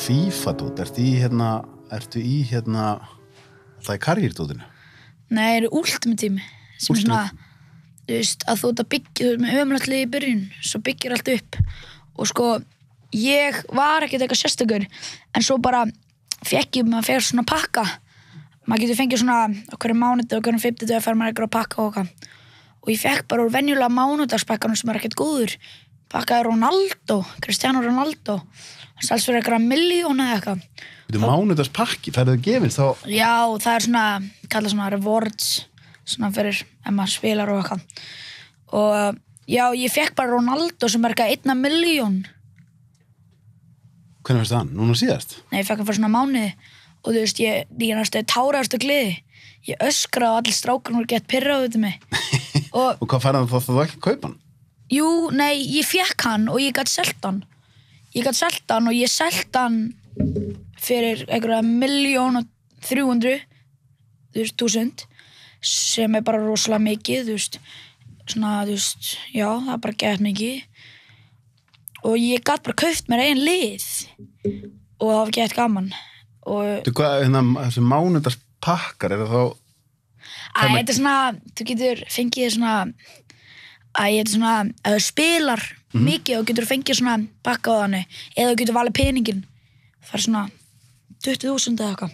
FIFA-dót, ertu í það í karriérdótinu? Nei, það Ultimate Team sem svona, þú veist, að þú ert að byggja með ömurlegt lið í byrjun, svo byggir allt upp og sko, ég var ekkert eitthvað sérstakur en svo bara maður fekk svona pakka maður getur fengið svona á hverju mánudag og hverju 50 dag fær maður eitthvað pakka og ég fekk bara úr venjulega mánudagspakkanum sem ekkert góður pakkaði Ronaldo, Cristiano Ronaldo hann selst fyrir eitthvað 1 milljón eða eitthvað. Þetta mánudagspakki, færðu það gefins þá? Já, það svona, kallað svona rewards svona fyrir ef maður spilar og eitthvað og já, ég fekk bara Ronaldo sem eitthvað 1 milljón. Hvernig fannst það hann? Núna síðast? Nei, ég fekk hann fyrir svona mánuði og þú veist, ég næstu táraðastu gleði. Ég öskraði og allir strákarnir voru gett pirraði út mig. Og hvað færði hann þá ekki kaupa hann? Jú, nei, ég fekk hann og ég gat selt hann. Ég gat selt hann og ég selt hann fyrir einhverja 1.300.000 sem bara rosalega mikið, þú veist. Svona, þú veist, já, það bara gett mikið. Og ég gat bara kaupt mér eigin lið og það var gett gaman og Þú hvað, þessi mánudagspakkar þá þetta svona, þú getur fengið svona þetta svona, ef þú spilar mikið og getur fengið svona pakka á þannig eða þú getur valið peningin það er svona 20.000 eða eitthvað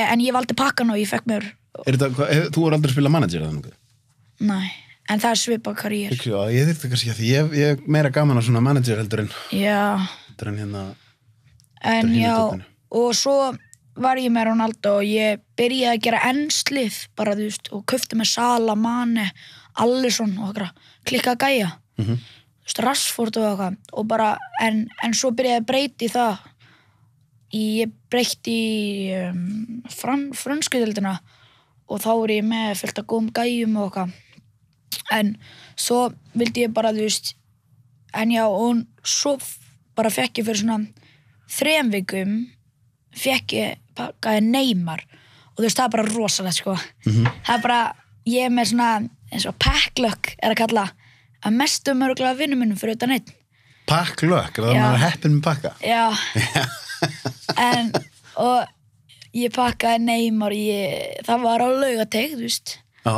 en ég valdi pakkan og ég fekk mér Þú voru aldrei að spila manager eða nokkuð? Nei, en það svipað karriér. Já, ég þyrfti kannski að því ég meira gaman að svona manager heldur en en já, og svo var ég með Ronaldo og ég byrjaði að gera ennslið bara, þú veist, og kaupti með Sala, Mane, Alisson og klikkaði gæja. Þú veist, Rashford og eitthvað og bara, en svo byrjaði að breyti það ég breytti í frönsku deildina og þá var ég með fullt af góðum gæjum og eitthvað en svo vildi ég bara, þú veist en já, og svo bara fekk ég fyrir svona 3 vikum fekk ég pakkaði Neymar og þú veist, það bara rosalegt sko það bara, ég með svona eins og packlökk að kalla að mestu mörgulega vinnum minnum fyrir utan einn Packlökk, það maður heppin með pakka Já og ég pakkaði Neymar það var á Laugateig, þú veist Já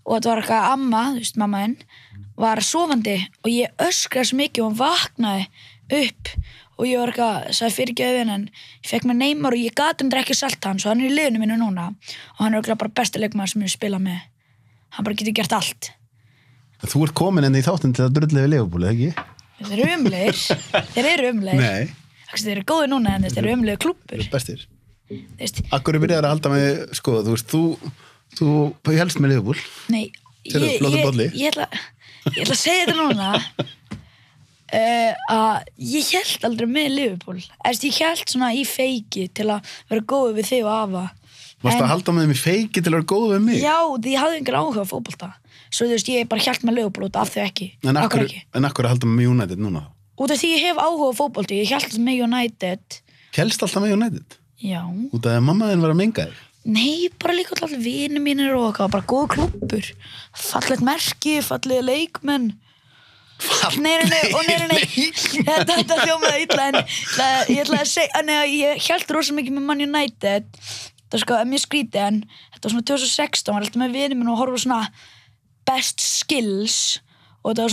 og þetta var eitthvað amma, þú veist, mammaðinn var sofandi og ég öskraði svo mikið og hann vaknaði upp og ég var eitthvað, sagði fyrirgefinn en ég fekk mér Neymar og ég gat ekki selt hann, svo hann í liðinu mínu núna og hann er bara besti leikmaður sem ég spila með hann bara getur gert allt Þú ert komin enn í þáttinn til að drullið við Liverpool, eða ekki? Þeir eru umlegir Nei Þeir eru góðir núna en þeir eru umlegir klúbbur Bestir Akkur byrjaðir að halda mig, sko, þú veist, þú helst með Liverpool Nei, ég ætla að segja þetta núna að ég hélt aldrei með Liverpool ég hélt svona í feiki til að vera góð við þig og afa Varstu að halda með þeim í feiki til að vera góð við mig? Já, því ég hafði engar áhuga á fótbolta svo þú veist, ég bara hélt með Liverpool út af þau ekki En akkur að halda með United núna? Út af því ég hef áhuga á fótbolti ég hélt með United Hélst alltaf með United? Já Út af því að mamma þinn var að menga þér? Nei, bara líka allir vinir mínir og eitthvað, bara góð klúbbur fallegt merki, fallega leikmenn Nei þetta hljómaði illa en ég ætla að segja ég hélt rosa mikið með Man United það sko, mjög skrítið en þetta var svona 2016, var alltaf með vinir minn og horfa svona best skills og þetta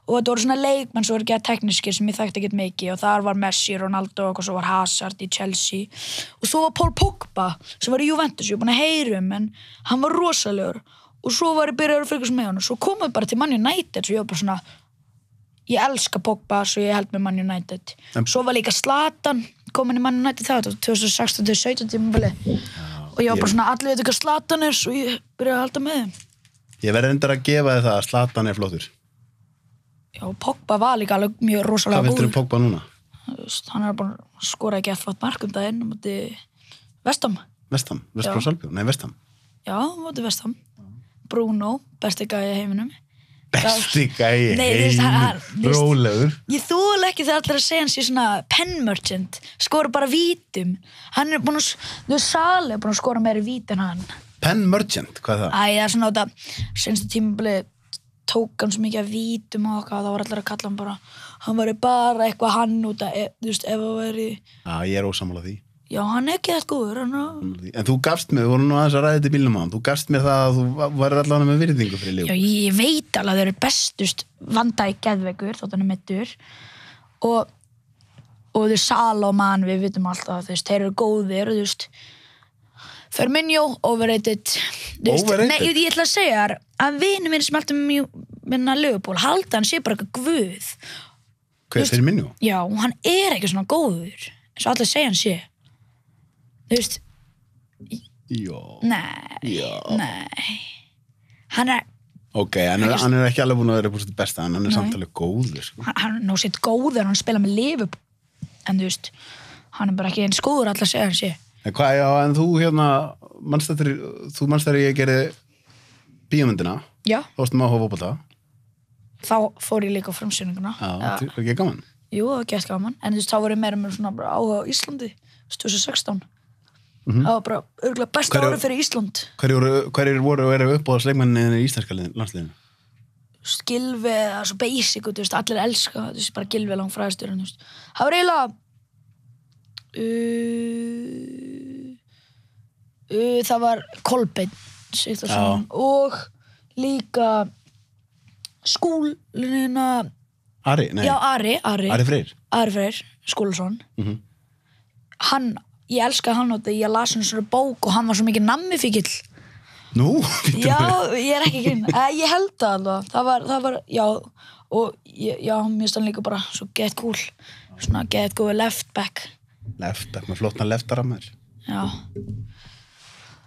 voru svona leikmenn sem voru ekki að teknískir sem ég þekkti ekkert mikið og þar var Messi, Ronaldo og svo var Hazard í Chelsea og svo var Paul Pogba sem var í Juventus, ég var búin að heyra en hann var rosalegur og svo var ég byrjaður að fylgjast með hann og svo komum við bara til Man United svo ég var bara svona ég elska Pogba svo ég held með Man United svo var líka Zlatan komin í Man United það var 2016-17 tímabili og ég var bara svona allir veit ekki hvað Zlatan er svo ég byrjaði að halda með þeim Ég verði reyndar að gefa þið það að Zlatan er flottur Já, Pogba var líka alveg mjög rosalega góður. Hvað vildur Pogba núna? Hann er bara að skora ekki eftir mark daginn á móti West Ham. West Ham? Nei, West Ham. Já, á móti West Ham. Bruno, besti gæi í heiminum. Besti gæi í heiminum? Rólegur. Ég þoli ekki þegar allir að segja hans í svona pen merchant, skora bara vítum. Hann er búin að, Sali er búin að skora meiri vít en hann. Pen merchant, hvað er það? Það er svona á þetta, senstu tímabili tók hann svo mikið að vítum og okkar, þá var allir að kalla hann bara, hann væri bara eitthvað hann út að, þú veist, ef það væri... Já, ég er ósammála því. Já, hann er ekki eitthvað góður, En þú gafst mér, við vorum nú aðeins að ræða þetta í bílnum á hann, þú gafst mér það að þú væri allavega með virðingu fyrir Leopold. Já, ég veit alveg að þeir eru bestust Van Dijk geðveikur, þótt hann er meiddur og þeir Salah og Man, við vitum alltaf, þú veist, þeir eru góðir, þú veist, Firmino, overrated. Overrated? Nei, ég ætla að segja þér að vinur minn sem alltaf minna Liverpool, halda hann sé bara eitthvað guð. Hver, Firmino? Já, hann er ekki svona góður, eins og allir segja hann sé. Þú veist, Já. nei. Hann er... Ok, hann er ekki alveg búin að vera upp úr sitt besta, en hann er samt alveg góður, sko. Hann er ná sitt góður, hann spila með Liverpool, en þú veist, hann er bara ekki eins góður allir segja hann sé. En hvað, já, en þú hérna, þú manst þegar ég gerði bíómyndina, Já. þá varstu með áhuga á fótbolta. Þá fór ég líka á frumsýninguna. Já, það er ekki gaman. Jú, það var gett gaman, en þú veist, þá voru meira með svona bara áhuga á Íslandi, 2016. Það var bara örugglega besta árið fyrir Ísland. Hverjir voru og eru uppáhaldsleikmennin í íslenska landsliðinu? Gylfi, það er svo basic, þú veist, allir elska, þú veist, bara Gylfi langfræðastjóri, þú veist. Það var eiginlega, það var Kolbeinn Sigþórsson og líka skúlunina Ari, nei. Já, Ari Freyr Skúlason. Ég elskaði hann og ég las hann svona bók og hann var svo mikið nammifíkill. Nú? Já, ég er ekki grinn. Ég held það alveg. Það var, já, og já, mér finnst hann líka bara svo get cool. Svona get góð left back. Left back, með flottna leftara með þér. Já.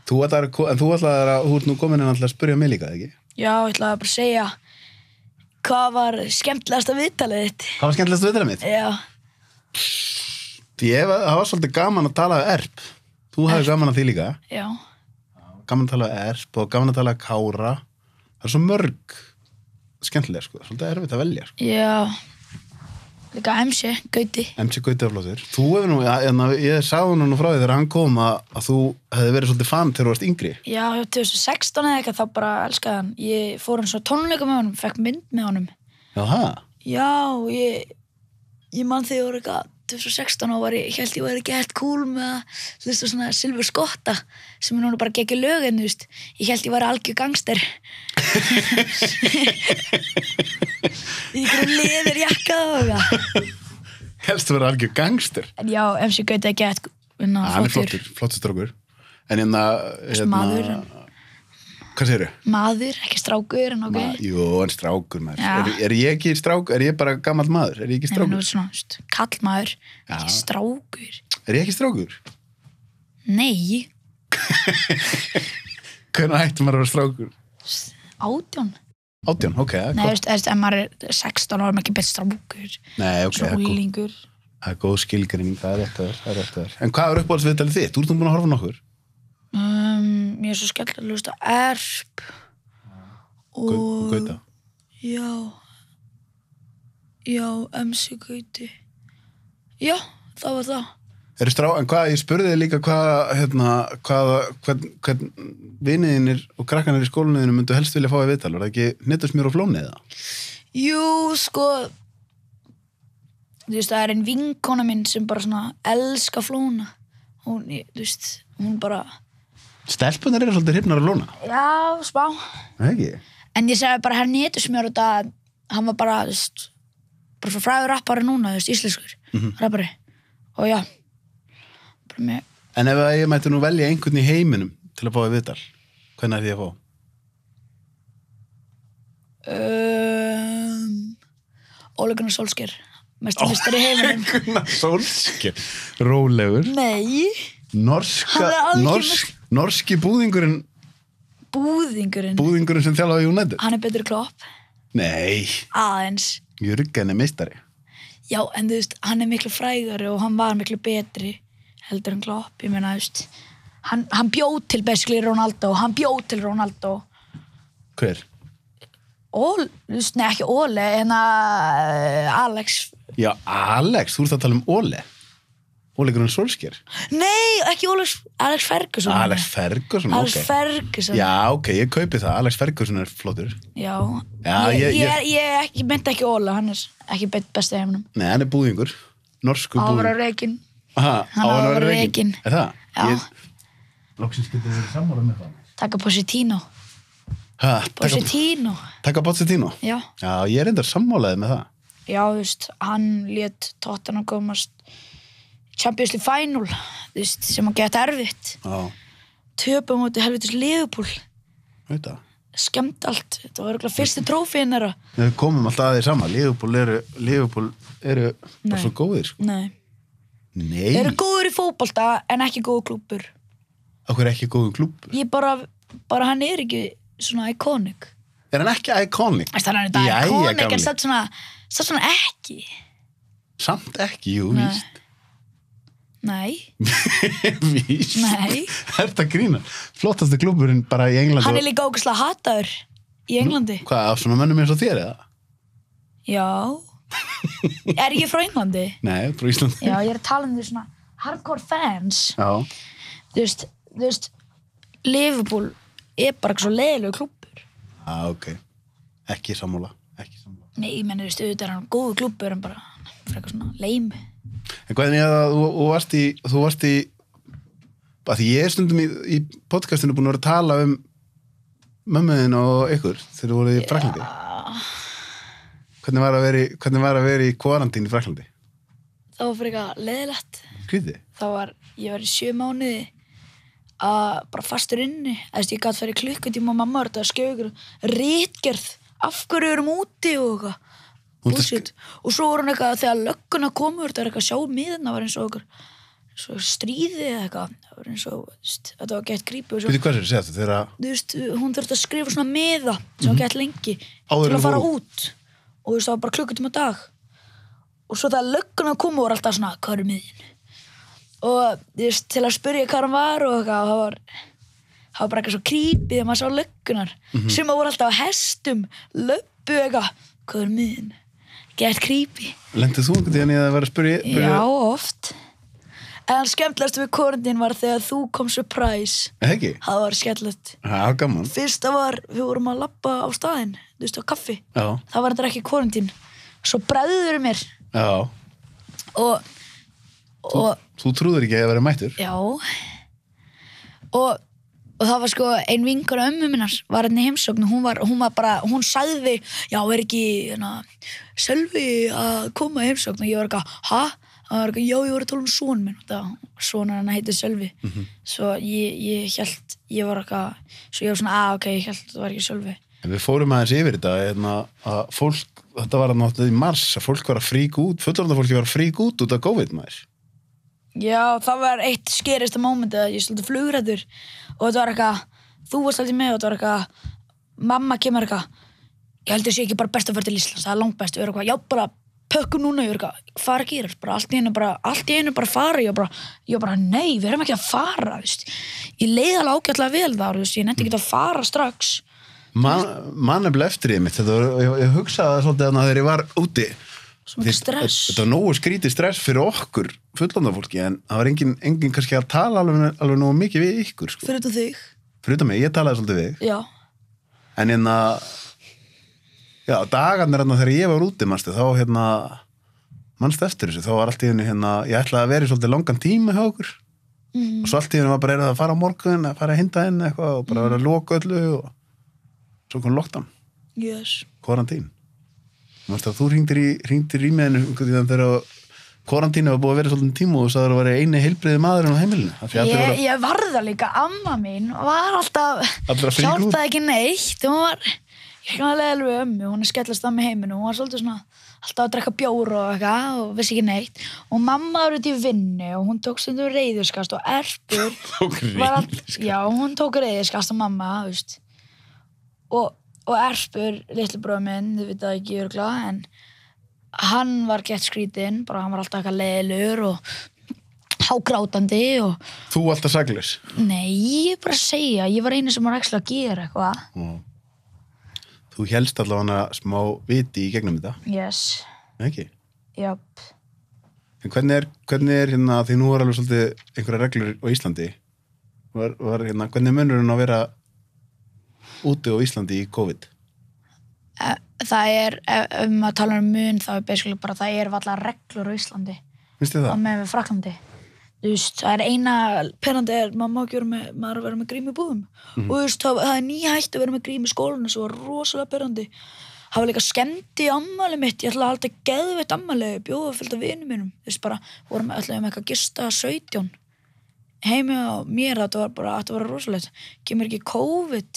Þú ert nú komin inn að spyrja mig líka, ekki? Já, ég ætlaði bara að segja hvað var skemmtilegasta viðtalið þitt? Hvað var skemmtilegasta viðtalið mitt? Já. Það var svolítið gaman að tala um Erp. Þú hafði gaman að því líka. Já. Gaman að tala um Erp og gaman að tala um Kára. Það er svo mörg skemmtilega, sko. Svolítið erfitt að velja, sko. Já. Líka MC Gauti. MC Gauti af flottur. Þú hefur nú, ég sagði nú frá því þegar hann kom að þú hefði verið svolítið fan þegar þú varst yngri. Já, 2016 eða eitthvað, þá bara elskaði hann. Ég fór hann svo tónleika með honum, fekk mynd með honum. Já, það? Já, ég man þegar ég voru eitthvað 2016 og ég held ég var ekki helt cool með að hlusta svona Silfur Skotta sem er núna bara geggjur lögin, þú veist. Ég held ég var algjör gangster. Í einhverjum leðurjakka og eitthvað. Helst þú vera algjör gangster? En já, MC Gauti er gett hann er flottur strákur. En maður. Hvað segirðu? Maður, ekki strákur, en ok. Jú, en strákur maður. Er ég ekki strákur? Er ég bara gamall maður? Er ég ekki strákur? Nei, nú svona, kallmaður, ekki strákur. Er ég ekki strákur? Nei. Hvernig hættum maður að vera strákur? 18. 18, ok. Nei, veist, ef maður er 16 ára, maður ekki betur strákur. Nei, ok. Svo úlingur. Það er góð skilgreining, það er rétt að ver. En hvað er uppáhaldsviðtalið þitt? Þú ert búin að horfa nokkur? Mér er svo skemmt að hlusta Erp og Gauta. Já, MC Gauti. Já, það var það. En hvað, ég spurði þig líka hvað viniðinir og krakkanir í skólanniðinu myndu helst vilja fá í viðtal, var það ekki Nettusmjör og Flónið það? Jú, sko þú veist, það er ein vinkona minn sem bara svona elska Flóna. Þú veist, hún bara Stelpunar eru svolítið hrifnar að Lóna. Já, smá. Ekki? En ég segi bara, Nettusmjör og það, hann var bara, þú veist, bara svo frægur rappari núna, þú veist, íslenskur rappari. Og já, bara með. En ef ég mætti nú velja einhvern í heiminum til að fá í viðtal, hvernig er því að fá? Ole Gunnar Solskjær, mestu mistari í heiminum. Ole Gunnar Solskjær, rólegur. Nei. Norski búðingurinn sem þjálfaði United. Hann er betur Klopp. Nei. Aðeins. Jürgen er meistari. Já, en þú veist, hann er miklu frægari og hann var miklu betri heldur en Klopp. Ég meina, þú veist, hann bjóð til basically Ronaldo, Hver? Þú veist, nei, ekki Ole, en Alex. Já, Alex, þú ert að tala um Ole. Ole Gunnar Solskjær. Nei, ekki Alex Ferguson. Alex Ferguson, Alex ok. Ferguson. Já, ok, ég kaupi það. Alex Ferguson flottur. Já. Já, ég myndi ekki Ole, hann ekki besti heiminum. Nei, hann búðingur. Norsku Hann búðingur. var á rekinn. Aha, Hann var á rekinn. Það? Já. Loksins getur verið sammála með það. Taka Pochettino. Pochettino. Taka Pochettino? Já. Já, ég reyndar sammálaðið með það. Já, hann lét Tottenham komast Champions League Final, sem hann gett erfitt. Já. Töpa móti helvitis Liverpool. Veit það. Skemmt allt. Þetta var örugglega fyrsti trófíin þeirra. Við komum alltaf að því sama. Liverpool eru bara svo góðir, sko. Nei. Nei. Þeir eru góður í fótbolta en ekki góður klúbbur. Okkur ekki góður klúbbur. Ég bara hann ekki svona iconic. Er hann ekki iconic? Það er þetta iconic en satt svona ekki. Samt ekki, jú, Nei. víst. Nei. Víst. Nei. Þetta grína. Flottasti klúbburinn bara í Englandi. Hann líka ógeðslega hataður í Englandi. Hvað, af svona mönnum eins og þér, eða? Já. Er ég frá Englandi? Nei, frá Íslandi. Já, ég að tala því svona hardcore fans. Já. Þú veist, Liverpool bara ekki svo leiðilegu klúbbur. Já, ok. Ekki sammála. Nei, ég menn, auðvitað er hann góðu klúbbur en bara frekar svona leimi. En hvernig er það, þú varst í að því ég er stundum í podcastinu búin að vera að tala mömmuðin og ykkur þegar þú voruð í Fraklandi. Hvernig var að vera í kvarantín í Fraklandi? Það var frekar leiðilegt. Skrítið? Ég var í 7 mánuði að bara fastur inni. Ég gat farið klukkutíma og mamma var þetta að skjóða ykkur ritgerð af hverju erum úti og eitthvað. Bullshit. Og svo voru hann eitthvað þegar lögguna komur þetta var eitthvað sjá miðina var eins og okkur stríði eða eitthvað það var eins og þetta var gett creepy Veitu hvað sér þetta þegar hún þurfti að skrifa svona miða sem var gett lengi Áður til en að fara þú- út og það var bara klukkutíma á dag og svo þegar lögguna komur voru alltaf svona hvað er miðin og til að spyrja hvað hann var og eitthvað það var bara eitthvað svo creepy þegar maður sá löggunar sem voru alltaf á hestum löppu eitthvað hvað er miðin gett creepy. Lentið þú einhvern veginn í að vera að spyrja? Já, oft. En skemmtilegast við quarantine var þegar þú kom surprise. Ekki? Það var skemmtilegt. Það var gaman. Fyrsta var, við vorum að labba á staðinn, á kaffi. Já. Það var þetta ekki quarantine. Svo bregður mér. Já. Og Þú trúður ekki að vera mættur? já. Og það var sko ein vinkona ömmu minnar var hérna í heimsókn hún sagði já er ekki Sölvi að koma í heimsókn og ég var eitthvað já ég var að tala son minn sonur hann heitir Sölvi svo ég hélt ég var eitthvað svo ég var svona ok ég hélt það var ekki Sölvi En við fórum aðeins yfir þetta að fólk, þetta var náttúrulega í mars að fólk var að fríka út, fullorðna fólki var að fríka út út af COVID maður Já, það var eitt skerista mómenti að ég svolítið flugrættur og þetta var eitthvað, þú varst alltaf með og þetta var eitthvað, mamma kemur eitthvað ég held að sé ekki bara best að fara til Íslands það er langt best, við erum eitthvað, já bara pökkum núna, ég er eitthvað, hvað er að gera bara allt í einu bara fara ég bara, nei, við erum ekki að fara ég leið alveg ágætlega vel þar ég nefndi ekki að fara strax Man er ble eftir í mitt, ég hugsaði svolítið að þegar ég var úti stress Þetta var nógu skrítið stress fyrir okkur fullorðna fólki en það var engin kannski að tala alveg nógu mikið við ykkur sko. Fyrir þig? Fyrir mig, ég talaði svolítið við Já En dagarnir þegar ég var úti þá manstu eftir þessu þá var allt í henni ég ætlaði að vera í svolítið langan tíma hjá okkur og svo allt í henni var bara að fara á morgun að fara að hinda inn eitthvað og bara vera að loka öllu og svo kom lockdown Yes Quarantín Þú hringdir í með henni þegar quarantínu var búið að vera svolítið tíma og þú sagði að það var eini heilbrigði maðurinn á heimilinu Ég varða líka, amma mín var alltaf hjálpaði ekki neitt hún var, ég kann að leiða við ömmu hún er skellast að með heiminu, hún var svolítið svona alltaf að drekka bjór og eitthvað og vissi ekki neitt og mamma var út í vinnu og hún tók stundum reiðurskast og Erpur hún tók reiðurskast og mamma og Erpur, litli bróður minn, þið vita ekki örugglega, en hann var gett skrítinn, bara hann var alltaf eitthvað leiðilegur og hágrátandi og... Þú alltaf saglaus? Nei, ég bara að segja, ég var einu sem var ekki að gera eitthvað. Þú hélst allavega smá viti í gegnum þetta? Yes. Ekki? Jöp. En hvernig er hérna, því nú var alveg svolítið einhverja reglur á Íslandi, var hérna, hvernig er munurinn að vera úti á Íslandi í COVID? Það er, ef maður talar um mun, þá er basically bara það er allar reglur á Íslandi. Finnst þið það? Og með Frakklandi. Þú veist, það er eina penandi maður má ekki vera með grím í búðum. Og þú veist, það er nýhætt að vera með grím í skólanu sem var rosalega penandi. Það var líka skemmti í ammæli mitt, ég ætlaði að halda geðveitt ammæli, bjóða fullt af vinum mínum. Þú veist, bara, vorum ætlaði með eitthvað að gista 17. Heimi á mér, þetta var rosalegt. Kemur ekki COVID,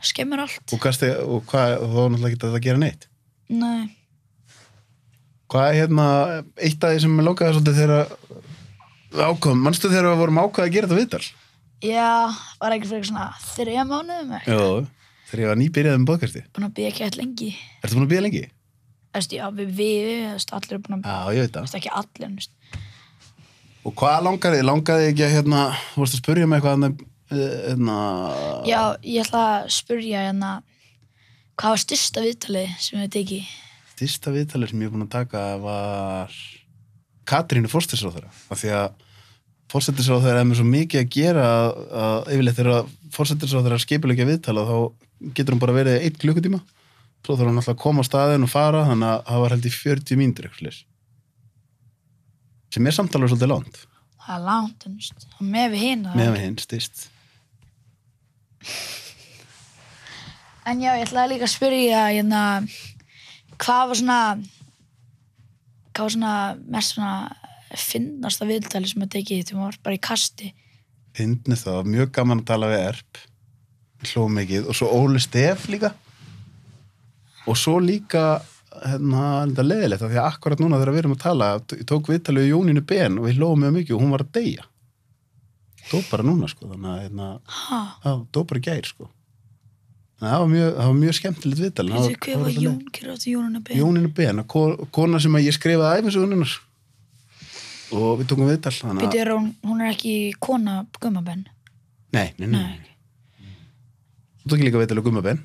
skemmir allt. Og hvað, þá var náttúrulega ekki að gera neitt? Nei. Hvað er hérna, eitt af því sem langaði svolítið þegar manstu þegar við vorum ákvað að gera þetta viðtal? Já, var ekki fyrir svona 3 mánuðum ekki? Jó, þegar ég var nýbyrjað með podcasti. Búin að bíða ekki eitthvað lengi. Ertu búin að bíða lengi? Já, við allir er búin að... Já, ég veit það. Ekki allir, Og hvað langaði ekki að hérna, þú varst að spyrja mig eitthvað hérna... Já, ég ætla að spyrja hérna, hvað var styrsta viðtalið sem við tekið? Styrsta viðtalið sem ég er búin að taka var Katrínu forsætisráðherra, af því að forsætisráðherra er með svo mikið að gera að yfirleitt þegar forsætisráðherra skipuleggja viðtala þá getur hún bara verið 1 klukkutíma, svo þarf hún alltaf að koma á staðinn og fara, þannig að það var held í 40 mínútur eitthvað slis. Sem er samtalið svolítið langt. Það er langt, með við hinn. Með við hinn, styrst. En já, ég ætlaði líka að spyrja hérna, hvað var mest finnasta viðtali sem að tekið þegar maður var bara í kasti? Fyndni það, mjög gaman að tala við Erp, hló mikið, og svo Óli Stef líka, og svo líka þetta leiðilegt, því að akkurat núna þegar við erum að tala, ég tók viðtalið við Jónínu Ben og við hlóðum mjög mikið og hún var að deyja. Dó bara núna, sko, þannig að dó bara í gær, sko. Það var mjög skemmtilegt viðtal. Hver var Jónínu Ben? Jónínu Ben, kona sem að ég skrifaði æfinsögunnar og við tókum viðtal. Býtur, hún er ekki kona Gumma Ben? Nei. Þú tók líka viðtal á Gumma Ben?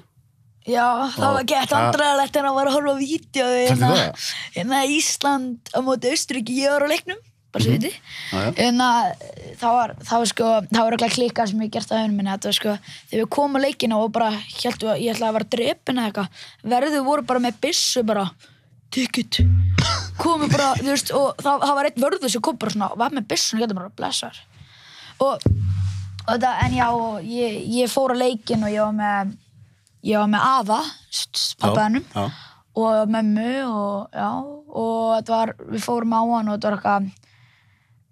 Já, það var gett andræðalegt en að var að horfa á vídeo hérna Ísland á móti Austurríki, ég var á leiknum. Það var ekki klikkað sem ég gert að höfnum minni, þetta var sko þegar við komum á leikina og bara héldu að ég ætlaði að vera drepin eða eitthvað, verður voru bara með byssu bara, ticket komu bara, þú veist, og það var einn vörður sem kom bara svona, var með byssun og getur bara blessar og þetta, en já, ég fór á leikin og ég var með afa, pappaðinum og mömmu og þetta var, við fórum á hann og þetta var eitthvað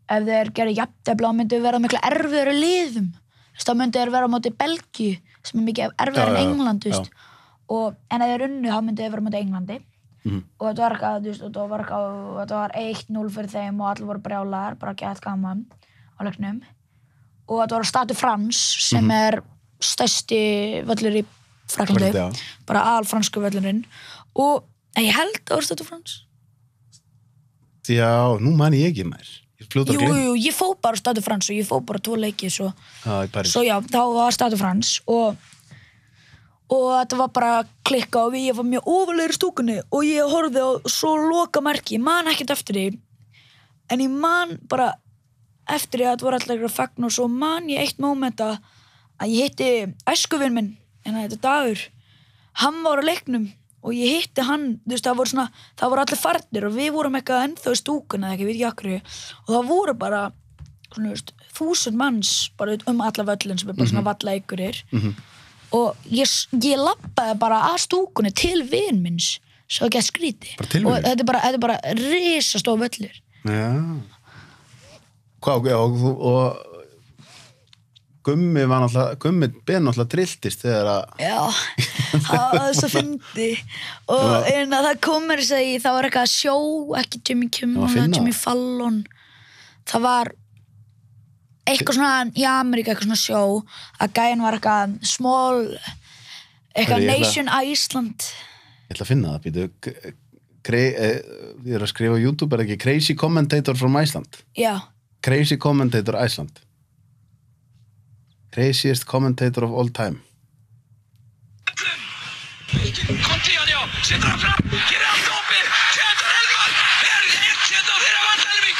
ef þeir gerði jafntefli þá myndi verða miklu erfiðari liðum þá myndi þeir vera á móti Belgíu sem er mikið erfiðari en England en ef þeir unnu þá myndi þeir vera á móti Englandi og þetta var eitthvað þetta var 1-0 fyrir þeim og allir voru brjálaðir bara gett gaman á leiknum og þetta var á Stade France sem er stærsti völlur í Frakklandi bara alfransku völlurinn og ég held að það var Stade France. Já, nú man ég ekki meir. Jú, ég fór bara á Stade France og ég fór bara 2 leiki svo já, þá var Stade France og þetta var bara klikka og ég var mjög ofalegri í stúkunni og ég horfði á svo loka merki, ég man ekkert eftir því en ég man bara eftir því að þetta voru allir að fagna og svo man ég eitt moment að ég hitti æskuvinn minn en þetta Dagur, hann var á leiknum og ég hitti hann, þú veist, það voru allir farnir og við vorum eitthvað ennþá í stúkunni eða ekki, við ekki akkur og það voru bara, svona, þú veist, 1000 manns bara alla völlin sem er bara svona valleikur og ég labbaði bara að stúkunni til vin minns svo ekki að skríti og þetta er bara risastór völlur. Já. Hvað, og Gummi Ben náttúrulega trilltist þegar að... Já, það var svo fyndi og það kom mér þess að það var eitthvað sjó, ekki Jimmy Kimmel, Jimmy Fallon. Það var eitthvað svona í Ameríka, eitthvað svona sjó, að gæinn var eitthvað small, eitthvað Nation Iceland. Ég ætla að finna það, býtu. Ég að skrifa á YouTube, ekki Crazy Commentator from Iceland? Já. Crazy Commentator Iceland. Craziest commentator of all time. Komt í hann, já, setur hann fram, gerir allt opið, Kjötur Elvar, er 1-0 fyrir Valsælmi,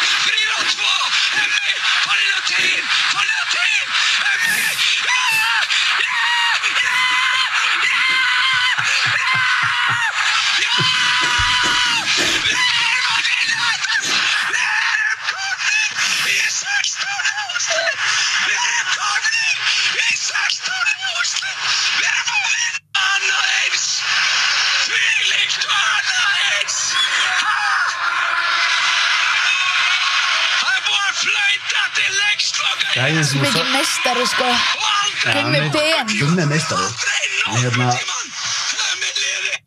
Mikið meistari sko Gummi Ben Gummi meistari En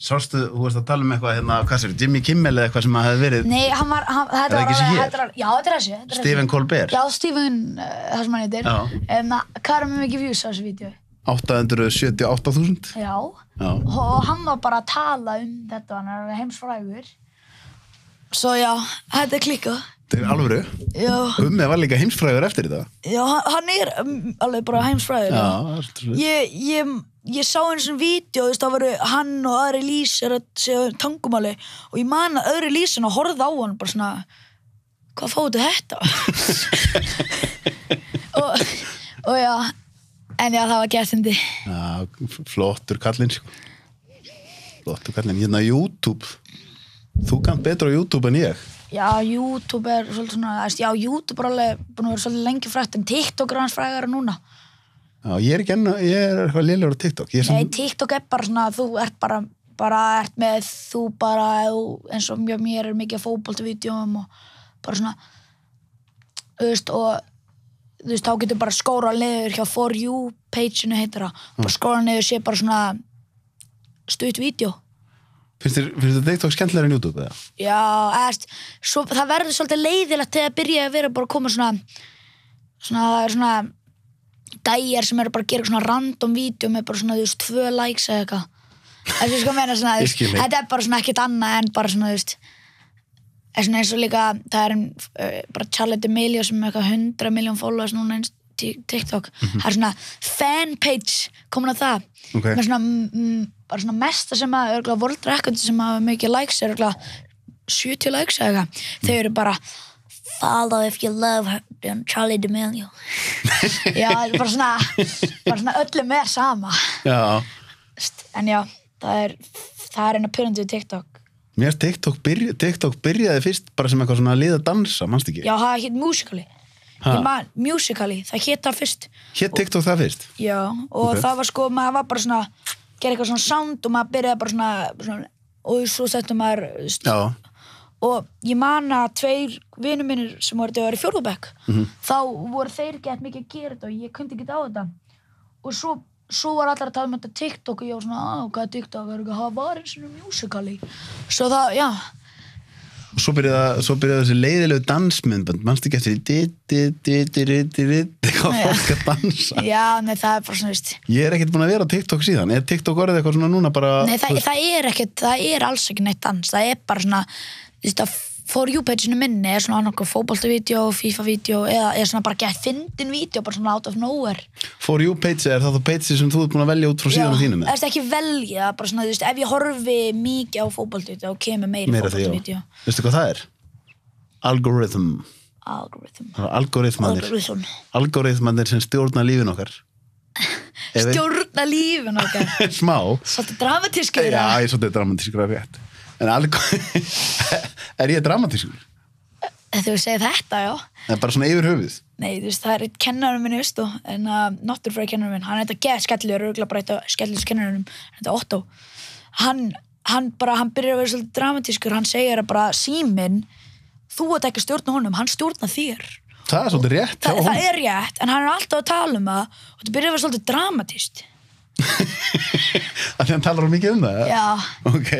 sástu, þú veist að tala eitthvað hvað sér, Jimmy Kimmel eða eitthvað sem að hefði verið Nei, þetta var Já, þetta er þessi Stephen Colbert Já, Stephen, það sem hann heitir En hvað er með mikið views á þessu vídeo? 878.000 Já, og hann var bara að tala þetta, hann er heimsfrægur Svo já, þetta er klikkað Þetta er alvöru Gummi var líka heimsfrægur eftir þetta Já, hann er alveg bara heimsfrægur Ég sá einu svona vídeo, þú veist, það voru hann og aðri lýsir að segja tangumáli og ég man að aðri lýsir og horfði á hann bara svona hvað fóttu þetta? og já en já, það var gætindi Já, flottur kallinn sko Flottur kallinn, YouTube Þú kannt betur á YouTube en ég Já, YouTube er svolítið svona já, YouTube er alveg búin að vera svolítið lengi frægt en TikTok er hans frægara núna Já, ég er eitthvað lélegur á TikTok Nei, TikTok er bara svona þú ert bara ert með þú bara eins og mér er mikið fótboltavídeóum og bara svona þú veist, og þú veist, þá getur bara skóra niður hjá For You page-inu heitir það bara skóra niður sé bara svona stutt vídeó Finnst þér TikTok skemmtilegur en YouTube eða? Já, svo, það verður svolítið leiðilegt þegar byrja að vera bara að koma svona það er svona gæjar sem eru bara að gera svona random vídeo með bara svona, þú veist, 2 likes eða eitthvað þú veist hvað meina svona, þetta er bara svona ekkert annað en bara svona, þú veist svona eins og líka, það er bara Charlie D'Amelio sem er eitthvað 100 million followers núna eins TikTok það er svona fanpage komin á það með svona bara svona mesta sem að örgulega World Record sem hafa mikið likes er örgulega 70 likes eða eitthvað þau eru bara follow if you love Charlie D'Amelio já, bara svona öllum er sama já en já, það er eina pyrrandi við TikTok Mér TikTok byrjaði fyrst bara sem eitthvað svona að liða dansa, manstu ekki? Já, það hétt Musical.ly það hétt það fyrst Hétt TikTok það fyrst? Já, og það var sko, maður var bara svona gera eitthvað svona sound og maður byrjaði bara svona og svo settum maður Já og ég man að 2 vinur mínir sem voru í 4. bekk þá voru þeir gett mikið að gera þetta og ég kundi ekki á þetta og svo var allir að tala um þetta TikTok og ég var svona, hvað er TikTok? Það var eins og Musical.ly svo það, já og svo byrjaði þessi leiðilegu dansmyndbönd manstu ekki eftir hvað fólk að dansa já, nei, það er bara svona, veist ég er ekkert búin að vera á TikTok síðan er TikTok orðið eitthvað svona núna bara nei, það er alls ekki neitt dans það er bara svona, þú veist að For You page-inu minni er svona annarkoð fótboltavídeó, FIFA-vídeó eða svona bara gett fyndin vídeó bara svona out of nowhere For You page er það page sem þú ert búin að velja út frá síðan þínu með? Já, það er ekki velja, bara svona, þú veist, ef ég horfi mikið á fótboltavídeó þá kemur meiri fótboltavídeó Veistu hvað það er? Algoritmanir sem stjórna lífin okkar Stjórna lífin okkar? Smá Svolítið dramatískur Já, ég er svolítið dramatískur að rétt En er ég dramatískur? Þú segir þetta, já En bara svona yfir höfuð Nei, þú veist, það er kennarinn minn, veist þú en náttúrufræði kennarinn minn, hann þetta skellur örugglega bara eitt skellur kennarinn þetta Otto hann byrjar að vera svolítið dramatískur hann segir að bara síminn þú ert ekki að stjórna honum, hann stjórna þér Það er svolítið rétt Það er rétt, en hann er alltaf að tala um það og þetta byrjar að vera svolítið dramatískt Þannig hann talar mikið um það? Já Ok,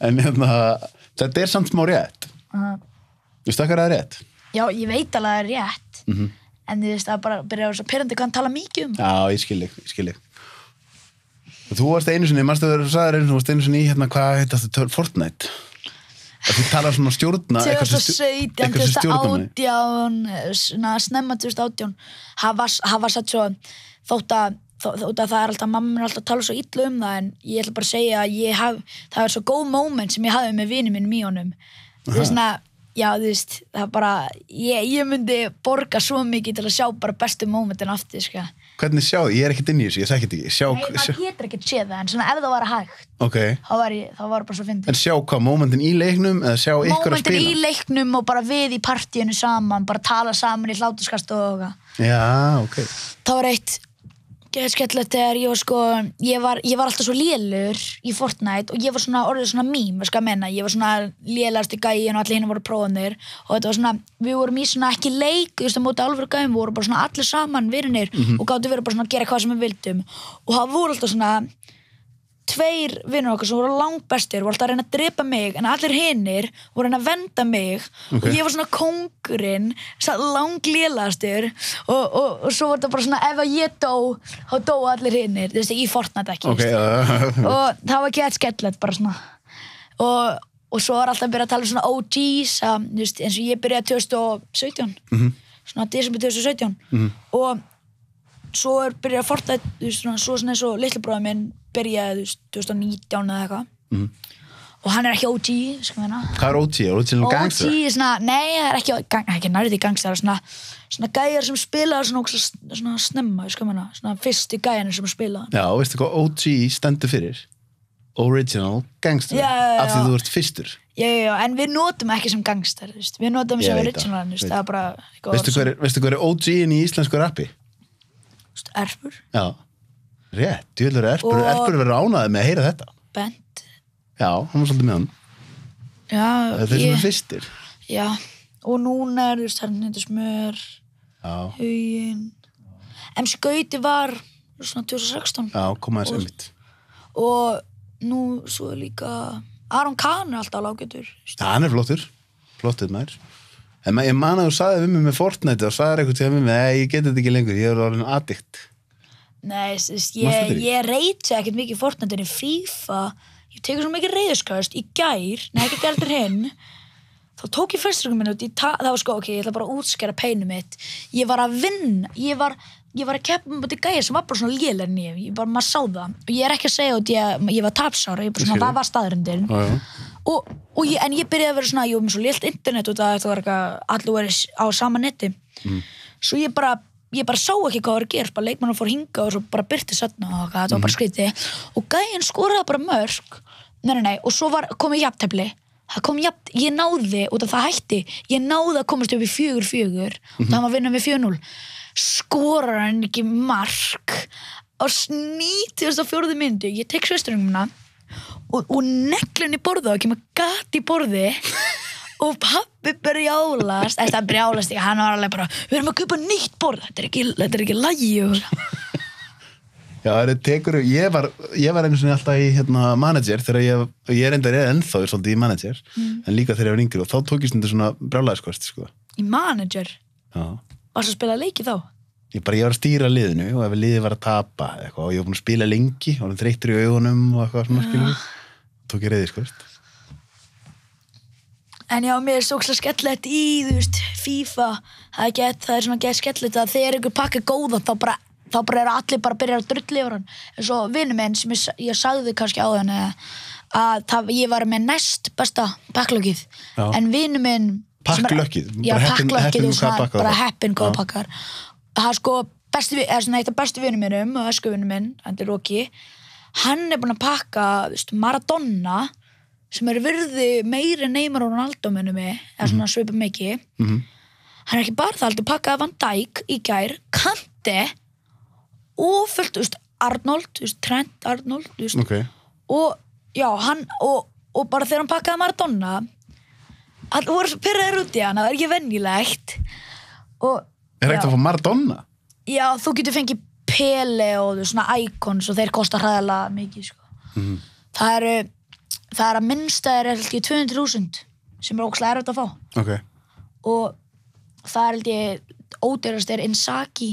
en þetta er samt smá rétt Veistu hvað það er rétt? Já, ég veit alveg að það er rétt en þú veist, það bara byrjar að vera svo pirrandi hvað hann tala mikið um Já, ég skil þig Þú varst einu sinni, manstu þegar þú sagðir þú varst einu sinni í hvað heit þetta Fortnite Þú talar svona stjórna 2017, 2018 snemma 2018 það var satt svo þótt að það er alltaf, mamma er alltaf að tala svo illa um það en ég ætla bara að segja að það er svo góð moment sem ég hafði með vinum mínum í honum það er svona, já þú veist það er bara, ég myndi borga svo mikið til að sjá bara bestu momentin aftur, sko Hvernig sjá, ég er ekkert inn í þessu, ég þekki þetta ekki. Nei, maður getur ekkert séð það, en svona ef það var hægt, þá var bara svo fyndið. En sjá hvað, momentin í leiknum eða sjá ykkur að spila? Momentin í leiknum og bara við í partíinu saman, bara tala saman í hláturskast og Já, ok. Það var eitt skemmtilegt þegar ég var alltaf svo lélegur í Fortnite og ég var svona orðið svona mím, veist hvað ég meina, ég var svona lélegast í gæin og allir hinn voru prófanir og þetta var svona, við vorum í svona ekki leik, þú veist, á móti alvöru gæin, við vorum bara svona allir saman vinir og gátum verið bara svona að gera hvað sem við vildum og það voru alltaf svona 2 vinur okkar sem voru langbestir voru alltaf að reyna að drepa mig en allir hinnir voru að reyna að venda mig og ég var svona kóngurinn langlélastur og svo var þetta bara svona ef að ég dó þá dó allir hinnir, þú veist, í Fortnite ekki og það var gett skemmtilegt bara svona og svo var alltaf að byrja að tala um svona OGs þú veist, eins og ég byrjaði 2017 svona desember 2017 og svo byrjaði Fortnite, þú veist, svona eins og litli bróðir minn byrjaði 2019 eða eitthvað og hann er ekki OG, sko meina. Hvað OG? Original gangster? OG er svona, nei, það er ekki nærði gangster, svona gæjar sem spila svona snemma, sko meina, svona fyrsti gæjarnir sem spila. Já, veistu hvað OG stendur fyrir? Original gangster, af því þú ert fyrstur. Já, en við notum ekki sem gangster, við notum sem original, það er bara... Veistu hvað OG-in í íslensku rappi? Erpur. Já, rétt, djúlur Erpur verður ánægði með að heyra þetta. Bent. Já, hann var svolítið með hann. Já, þeir sem er fyrstir. Já, og núna er hann heitir Smör, Huginn. En Skauti var svona 2016. Já, komaðis einmitt. Og nú svo líka Aron Kahn er alltaf lággetur. Já, hann er flottur maður. En ég man að þú sagði við mig með Fortnite og sagði eitthvað til mig, nei, ég geti þetta ekki lengur, ég er orðin addict. Nei, ég reyti ekkert mikið Fortnite en í FIFA, ég tekur svo mikið reiðskast í gær, ekki gældur hinn, þá tók ég fyrstöngum minn út, það var ok, ég ætla bara að útskæra peinu mitt, ég var að vinna, ég var að keppa með þetta gæja sem var bara svona léleg en maður sá það, og ég er ekki að segja út ég var tapsára, ég bara svona, það var staðrindin, en ég byrjaði að vera svona, ég var með svo lélt internet og það var eitthvað, allir verið á sama netti, svo ég bara sá ekki hvað var að gera, bara leikmannum fór hinga og svo bara byrti setna og það var bara skrítið og gæinn skoraði bara mörk, nei, og svo komið jafntefli, ég náði, út af það hætti, ég náði að komast upp í 4-4 og það var að vinna með 4-0, skorar hann ekki mark á 94. mínútu, ég tek sveisturinn og neglun í borðu og kemur gat í borði og pabbi brjálast ekki, hann var alveg bara við erum að kaupa nýtt borð, þetta er ekki lagi Já, ég var einu sinni alltaf í manager þegar ég reyndar ennþá svolítið í manager en líka þegar ég var yngri og þá tók ég stundir svona brjálæðiskvart sko. Í manager? Já. Varstu að spila leiki þá? Ég var að stýra liðinu og ef liðið var að tapa eitthvað, og ég var búin að spila lengi og hann þreyttur í augunum og eitthvað svona skilur tók ég reiðiskvart En já, mér er svo skemmtilegt í, þú veist, FIFA það er svona gett skemmtilegt að þegar ykkur pakka góða þá bara eru allir bara að byrja að drulli yfir hann eins og vinur minn sem ég sagði kannski á hann að ég var með næst besta pakklökið en vinur minn pakklökið? Já, pakklökið og svona bara heppin góða pakkar það sko eitt af bestu vinur minnum og öskuvinur minn, Andri Róki hann er búinn að pakka Maradona sem er virði meiri en Neymar og Ronaldo minnum mig, eða svona svipa mikið hann er ekki bara það, heldur pakkaði Van Dijk í gær, Kante og fullt, Arnold Trent Arnold og já, hann og bara þegar hann pakkaði Maradona allir voru pirraðir út í hann, það er ekki venjulegt og Er ekkert að fá Maradona? Já, þú getur fengið Pele og svona icons og þeir kosta hræðilega mikið sko. Það er að minnsta er ekki 200.000 sem er ógeðslega erfitt að fá og það er held ég ódýrast er Inzaghi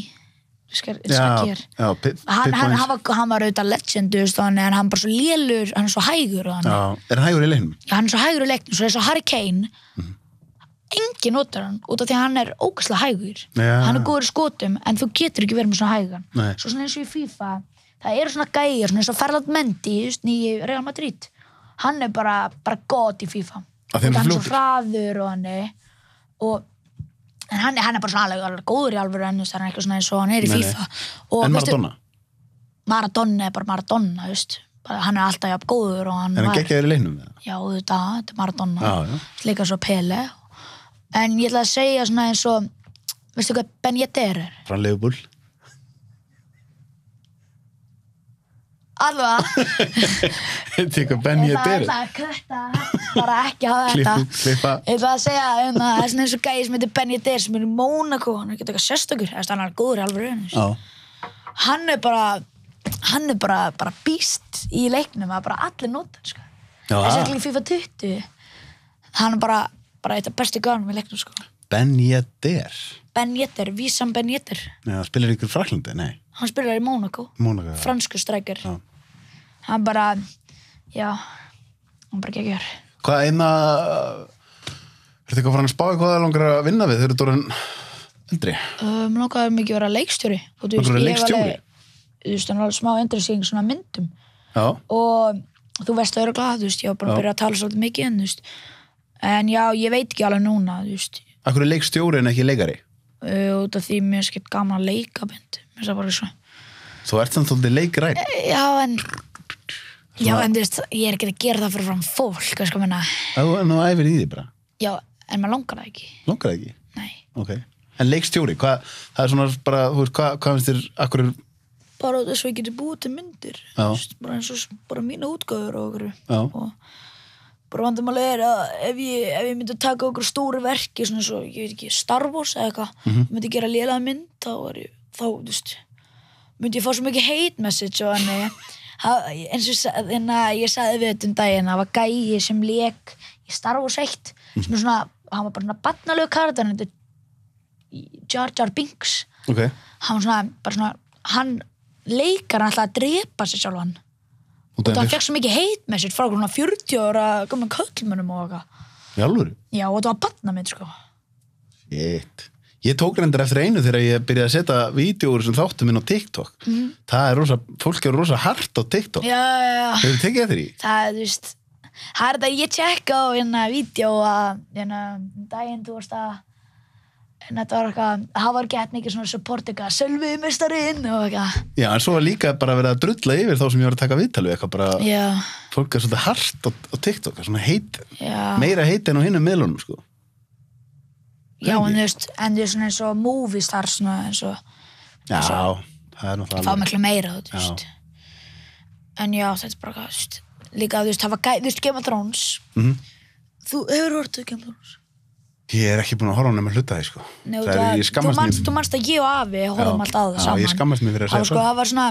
hann var auðvitað legend en hann bara svo lélur, hann er svo hægur Er hann hægur í leiknum? Já, hann er svo hægur í leiknum, svo er svo Harry Kane enginn notar hann út af því að hann er ógeðslega hægur hann er góður í skotum en þú getur ekki verið með svona hægan svo svona eins og í FIFA það eru svona gæjar, svona eins og Ferland Mendy í Real Madrid hann er bara gott í FIFA hann er svo hraður og hann En hann er bara svona alveg góður í alvöru en það er eitthvað svona eins og hann í FIFA. Og, en Maradona? Maradona bara Maradona, hann er alltaf jafn góður og hann var... En hann geggjaður í leiknum? Já, þetta er Maradona. Já. Líka svo Pele. En ég ætla að segja svona eins og, veistu hvað Ben Yedder er? Frá Liverpool. Alveg. Tekur Ben Yedder. Það er kötta, bara ekki hafa þetta. Klippa. Ég ætla að segja, það er svona eins og gæi sem heitir Ben Yedder sem er í Mónakó, hann er ekki eitthvað sérstakur, hann er góður í alvöru. Já. Hann er bara býst í leiknum að bara allir nota, sko. Já. Þess að FIFA 20, hann er bara eitt af bestu gæðanum í leiknum, sko. Ben Yedder. Ben Yedder, Wissam Ben Yedder. Já, spilar ykkur Fraklandi, nei. Hann spilar í Mónakó. Mónakó, já. Fransku strækir. Já. Hann bara geggjör. Hvað ertu eitthvað frá hann að spá hvað það langar að vinna við þegar þú erum eldri? Mér langaði mikið að vera leikstjóri. Langar að vera leikstjóri? Þú veist, hann var smá interesting svona myndum. Já. Og þú veist það örugglega, þú veist, ég var bara að byrja að tala svolítið mikið en, þú veist. En já, ég veit ekki alveg núna, þú veist. Akkur er leikstjóri en ekki leikari? Út af því mér er skipt gaman að leika mynd. Mér er það bara svo. Þú ert samt svolítið leikræn? Já, en þú veist, ég er ekki að gera það fyrir fram fólk, hvað sko minna. Nú æfir í því bara? Já, en maður langar það ekki. Langar það ekki? Nei. Ok. En leikstjóri, það er svona bara, þú veist, hvað finnst þér, akkur er... Bara þess að ég geti búið til myndir. Já. Veist, bara eins og bara mína útgáður og okkur. Já. Og bara vandamáli er að ef ég myndi taka okkur stóru verki, svona eins og, ég veit ekki, Star Wars eða eitthvað, myndi gera lélega mynd, þá, þú veist, myndi ég fá svo mikið hate message og þannig, eins og ég sagði við þetta daginn, það var gæi sem lék í Star Wars 1, sem er svona, hann var bara svona barnalegu karakter, hann heitir Jar Jar Binks. Ok. Hann var svona, bara svona, hann leikar hann alltaf að drepa sig sjálfan. Og það fekk svo mikið hate message frá svona 40 ára gamla köllmönnum og eitthvað. Í alvöru? Já, og þetta var barnamynd, sko. Shit. Ég tók reyndar eftir einu þegar ég byrjaði að setja vídeóur sem þáttum inn á TikTok. Það er fólk er rosa hart á TikTok. Já. Hefur þið tekið eftir því? Það, þú veist, það er þetta, ég tjekka á vídeo að, daginn, þú veist að, en þetta var eitthvað, það var gett mikið svona support eitthvað, Sölvi meistarinn og eitthvað. Já, en svo var líka bara verið að drulla yfir þá sem ég var að taka viðtal við eitthvað bara, fólk er svolítið hart á TikTok, svona heit, meira heit en á hinnum miðlunum, sko. Já, en þú veist, svona eins og movie stars, svona eins og... Já, það er náttúrulega... Það var miklu meira, þú veist. En já, þetta er bara, þú veist, líka, þú veist, það var þú veist, Game of Thrones. Þú hefur horfðið Game of Thrones? Ég er ekki búin að horfa á nema hluta því, sko. Nei, þú manst að ég og afi horfum alltaf á það saman. Já, ég skammast mig fyrir að segja það. Það var svona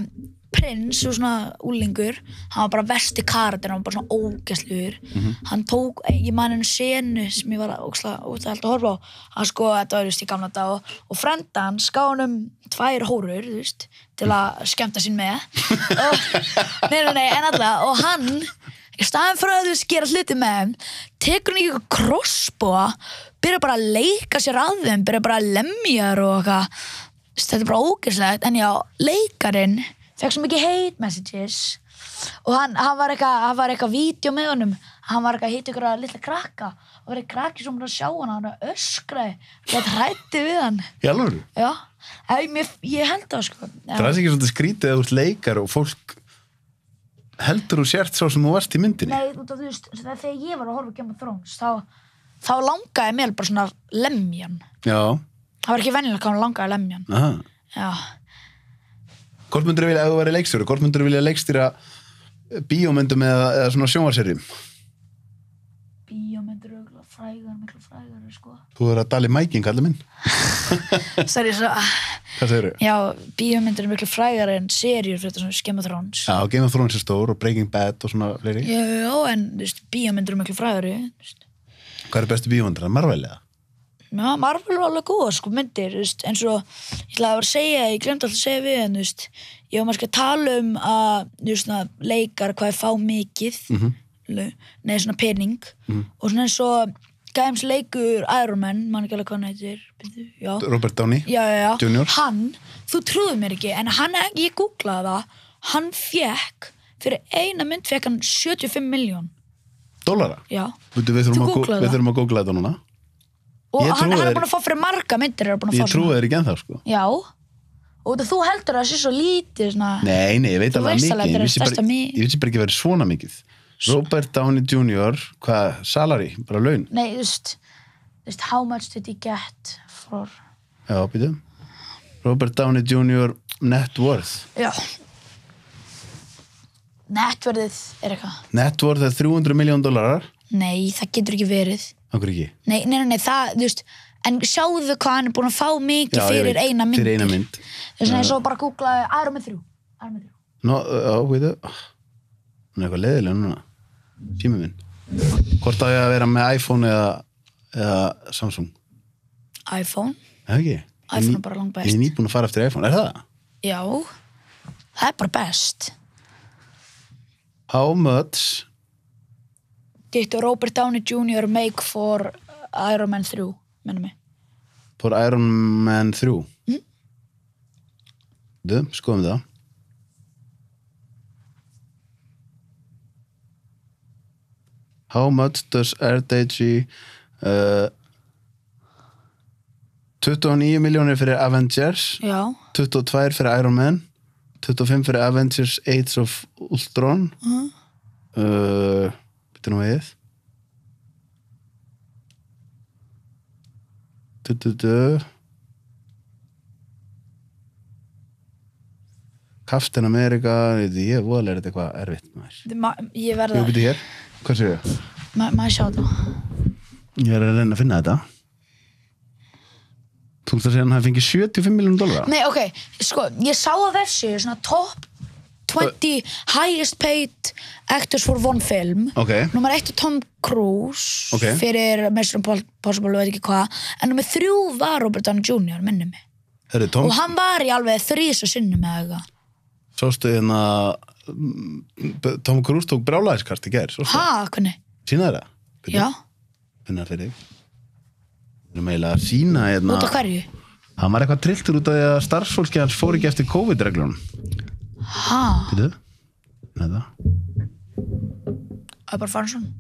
prins og svona úlingur, hann var bara versti karakter, hann var bara svona ógeðslugur. Hann tók, ég man einu senu sem ég var ógeðslega að horfa á, hann sko, þetta var, þú veist, í gamla dag og frenda hann ská hann 2 hórur, þú veist, til að skemmta sín með. Nei, en alltaf, og hann, í staðinn fyrir að þú veist, gera hluti með þeim, tekur hann ekki eitthvað crossbow, byrja bara að leika sér að þeim, byrja bara að lemja þér og eitthvað. Þetta er bara ógeðslegt, en já, leikarinn fekk svo mikið hate messages og hann var eitthvað vídeo með honum, hann var eitthvað að hitta ykkur að litla krakka og verið krakki sem var að sjá hann öskraði, þetta hrætti við hann. Í alvöru? Já, ég held það, sko. Það er ekki svolítið skrítið að þú ert leikar og fólk heldur þú sért svo sem þú varst í myndinni? Nei, þú veist, þegar ég var að horfa Game of Thrones, þá langaði mér bara svona lemjan. Já. Það var ekki venjulegt að hann langaði lemjan. Aha. Já. Hvort myndur þú vilja, ef þú væri leikstjóri, hvort myndur þú vilja leikstýra bíómyndum eða svona sjónvarserjum? Bíómyndur miklu frægar, sko. Þú er að dala í mæking, allir minn. Sorry, svo... Hvað segirðu? Já, bíómyndur miklu frægar en seríur fyrir þetta svona Game of Thrones. Já, Game of Thrones er stór og Breaking Bad og svona fleiri. Já, en þú veist, bíómyndur miklu frægar, þú veist. Hvað er bestu bíómyndur? Marvel eða? Já, Marvel var alveg góða, sko, myndir, þú veist, eins og ég ætlaði að segja, ég glemdi alltaf að segja við en, þú veist, ég var maður að tala að, þú veist, svona leikar hvað ég fá mikið, nei, svona pening, og svona eins og gæms leikur Iron Man, man ekki alveg hvað hann heitir, já. Robert Downey Jr. Hann, þú trúðu mér ekki, en hann, ég googlaði það, hann fekk, fyrir eina mynd fekk hann 75 milljón. Dollara? Já. Við þurfum að googla þetta núna. Og Ég hann trúi er þér- búin að fá fyrir marga myndir er búin að Ég fá trúi þér ekki ennþá, sko. Já. Og þú heldur að það sé svo lítið svona... Nei, ég veit Þú alveg veist alveg, mikið. þetta er Ég stærsta ég vissi bara ekki verið svona mikið. Robert Downey Jr. Hvað, salary? Bara laun? Nei, þú veist, how much did he get for... Já, býtum. Robert Downey Jr. net worth. Já. Netverðið er eitthvað. Net worth er $300 million. Nei, það getur ekki verið. Akkur ekki? Nei, það, þú veist, en sjáðu hvað hann er búin að fá mikið Já, ég fyrir veit, eina mynd. fyrir eina mynd. Þess vegna svo bara googlaði Iron Man 3. Nó, veitu. Hún er eitthvað leiðilega núna. Tími minn. Hvort á ég að vera með iPhone eða Samsung? iPhone. Eða ekki? iPhone er bara langbest. Ég er nýbúin að fara eftir iPhone. Er það? Já, það er bara best. How much Did Robert Downey Jr. make for Iron Man 3, minnum mig. for Iron Man 3? Skoðum það. How much does RDG 29 milljónir fyrir Avengers, Já. 22 fyrir Iron Man, 25 fyrir Avengers Age of Ultron. Býttu nú við. Captain America, ég voðalega þetta eitthvað erfitt maður. Ég verða... Jú, býttu hér. Hvað séu ég? Maður sjá það. Ég er að reyna að finna þetta. Þú veist að segja hann hafi fengið $75 milljónir? Nei, ok, sko, ég sá að vefsíðu svona top 20 highest paid actors for one film. Ok. Númer 1 er Tom Cruise fyrir Mission Impossible, veit ekki hvað. En númer 3 var Robert Downey Jr., minnum mig. Herri, Tom... Og hann var í alveg 3 sinnum eða eitthvað. Sástu hérna... Tom Cruise tók brjálæðiskart í gær. Hvernig? Sýna það? Já. Finna fyrir þig. Við erum eiginlega að sýna hérna... Út af hverju? Hann var eitthvað trilltur út af því að starfsfólki hans fór ekki eftir COVID-reglunum. Býtu? Þetta? Það er bara farin svona.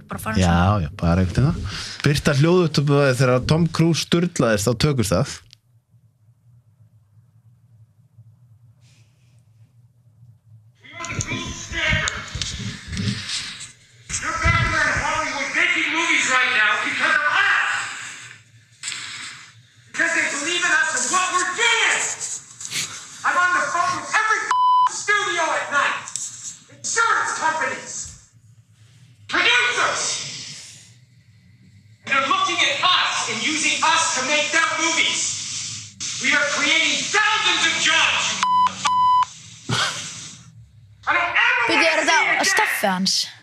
Bara farin svona. Já, bara eitthvað það. Birta hljóðu upp þegar Tom Cruise sturlaðist á tökustað.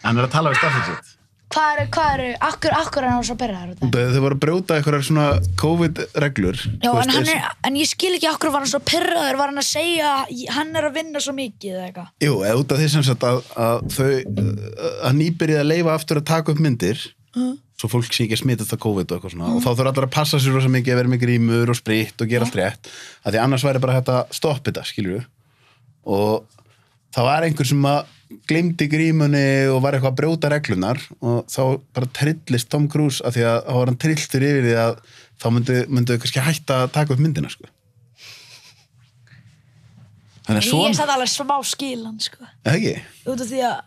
Hann er að tala við staffið sitt. Hvað er, akkur er hann svo byrjaður út af? Þau voru að brjóta eitthvað svona COVID-reglur. Já, en ég skil ekki akkur var hann svo pyrraður, var hann að segja hann er að vinna svo mikið eða eitthvað? Jú, eða út af því sem sagt að þau að nýbyrja að leyfa aftur að taka upp myndir svo fólk sé ekki að smitast af COVID og eitthvað svona og þá þurfa allir að passa sér rosa mikið að vera mikið grímur og spritt og gera allt rétt af því annars væri bara þetta stopp þetta, skilur við og það var einhver sem að gleymdi grímunni og var eitthvað að brjóta reglunar og þá bara trillist Tom Cruise af því að þá var hann trilltur yfir því að þá myndu kannski hætta að taka upp myndina sko. Þannig að ég satt alveg smá skilan sko. Eða ekki? Út af því að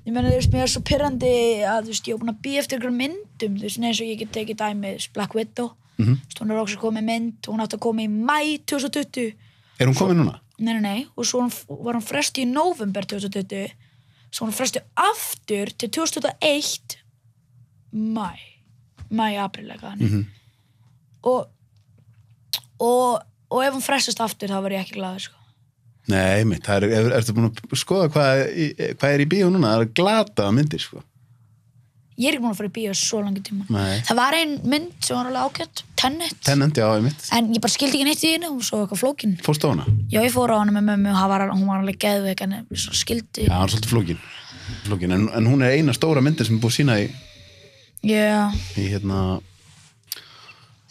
ég meina þú veist mér er svo pirrandi að þú veist ég er búin að býja eftir einhverjum myndum þú veist eins og ég get tekið dæmið Black Widow hún er også komið mynd hún átti að koma í mæ 2020 Er hún komið núna? Nei, og svo var hún fresti í nóvember 2020 svo hún fresti aftur til 2001 apríl eitthvað og ef hún frestast aftur þá var ég ekki glaður sko. Nei, mitt, ertu búin að skoða hvað er í bíó núna? Það er glataða myndir sko. Ég er ekki búin að fara í bíó svo langi tíma. Nei. Það var ein mynd sem var alveg ágætt, Tenet, já, mitt. En ég bara skildi ekki neitt í henni og svo eitthvað flókin. Fórstu á hana? Já, ég fór á hana með mömmu og hún var alveg geðveik en svo skildi. Já, hann er svolítið flókin. En hún er eina stóra myndin sem er búið að sína í hérna...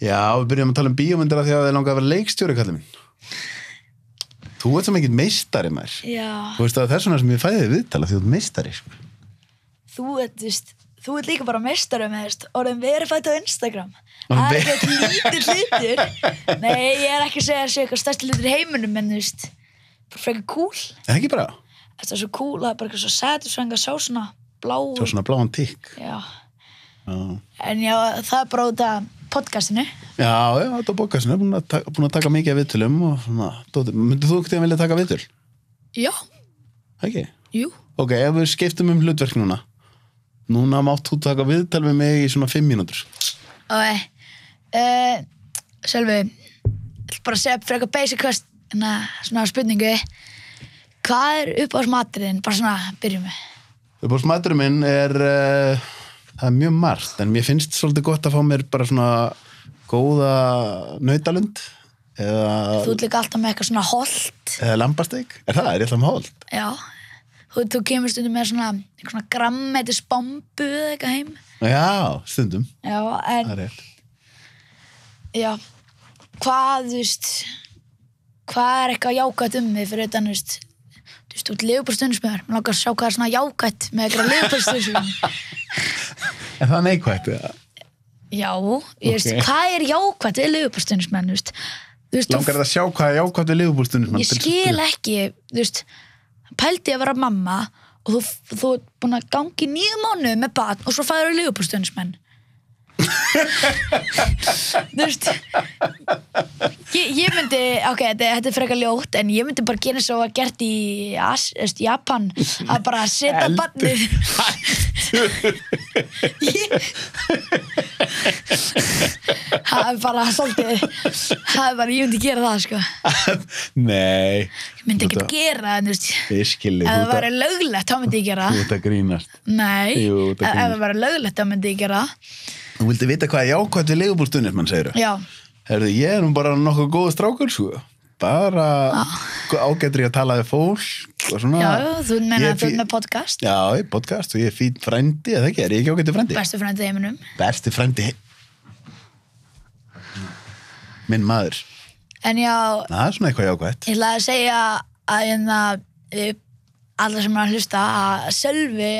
Já, við byrjum að tala um bíómyndir af því að það langaði að vera leikstjóri, kallið minn. Þú ert sem ekkert meistari maður. Já. Þú veist að það er svona sem ég fæði viðtala því þú ert meistari, sko. Þú þú ert líka bara meistari með orðin verified á Instagram. Það er ekki lítið hlutur. Nei, ég er ekki að segja þessu eitthvað stærsti hlutur í heiminum, en bara frekar cool. Það ekki bara? Þetta er svo cool, það er bara eitthvað svo satisfying að sjá svona blá. Sjá svona bláan tikk. Já. En já, það er bara út af podcastinu. Já, þetta er podcastinu, búin að taka mikið af viðtölum og svona, myndið þú ekkert að vilja taka viðtöl? Já. Ekki? Jú. Ok, ef við skiptum hlutverk núna mátt þú taka viðtal með mig í svona 5 mínútur. Ok, Sölvi, ég bara að segja frekar basic quest, svona spurningu. Hvað er uppáhaldsmaturinn? Bara svona, byrjum við. Uppáhaldsmaturinn minn það er mjög margt, en mér finnst svolítið gott að fá mér bara svona góða nautalund. Þú ert líka alltaf með eitthvað svona holt. Eða lambasteik. Er ég alltaf með holt? Já. Þú kemur stundum með svona grammetis bombu eða eitthvað heim. Já, stundum. Já, en... Það er rétt. Já. Hvað er eitthvað jákvætt mig fyrir utan, þú ert Liverpool-stuðningsmaður. Mér langar að sjá hvað er svona jákvætt með eitthvað Liverpool-stuðningsmaður. Er það neikvætt, eða? Já, hvað er jákvætt við Liverpool-stuðningsmenn, Langar það að sjá hvað er jákvætt við Liverpool-stuðningsmenn? Ég skil ekki, pældi að vera mamma og þú ert búin að gangi 9 mánuði með barn og svo fæður Liverpool-stuðningsmenn. Ég myndi, ok, þetta er frekar ljótt, en ég myndi bara gera svo að gert í Japan, að bara setja barnið. Það er bara svolítið, ég myndi gera það, sko. Nei. Ég myndi ekki gera það, Ég skilji. Ef það væri löglegt, þá myndi ég gera það. Þú ert að grínast. Nei, Jú, ef það væri löglegt, þá myndi ég gera það. Þú vildi vita hvað er jákvætt við Liverpool-stuðningsmenn, segirðu? Já. Herðu, ég er bara nokkuð góð strákur, sko. Bara ágættur í að tala við fólk og svona. Já, þú meina að þú er með podcast. Já, podcast og ég er fín frændi, eða ekki? Er ég ekki ágættur frændi? Bestu frændi í heiminum. Besti frændi minn maður. En já, Það er svona eitthvað jákvætt. ég ætlaði að segja að alla sem er að hlusta að Sölvi,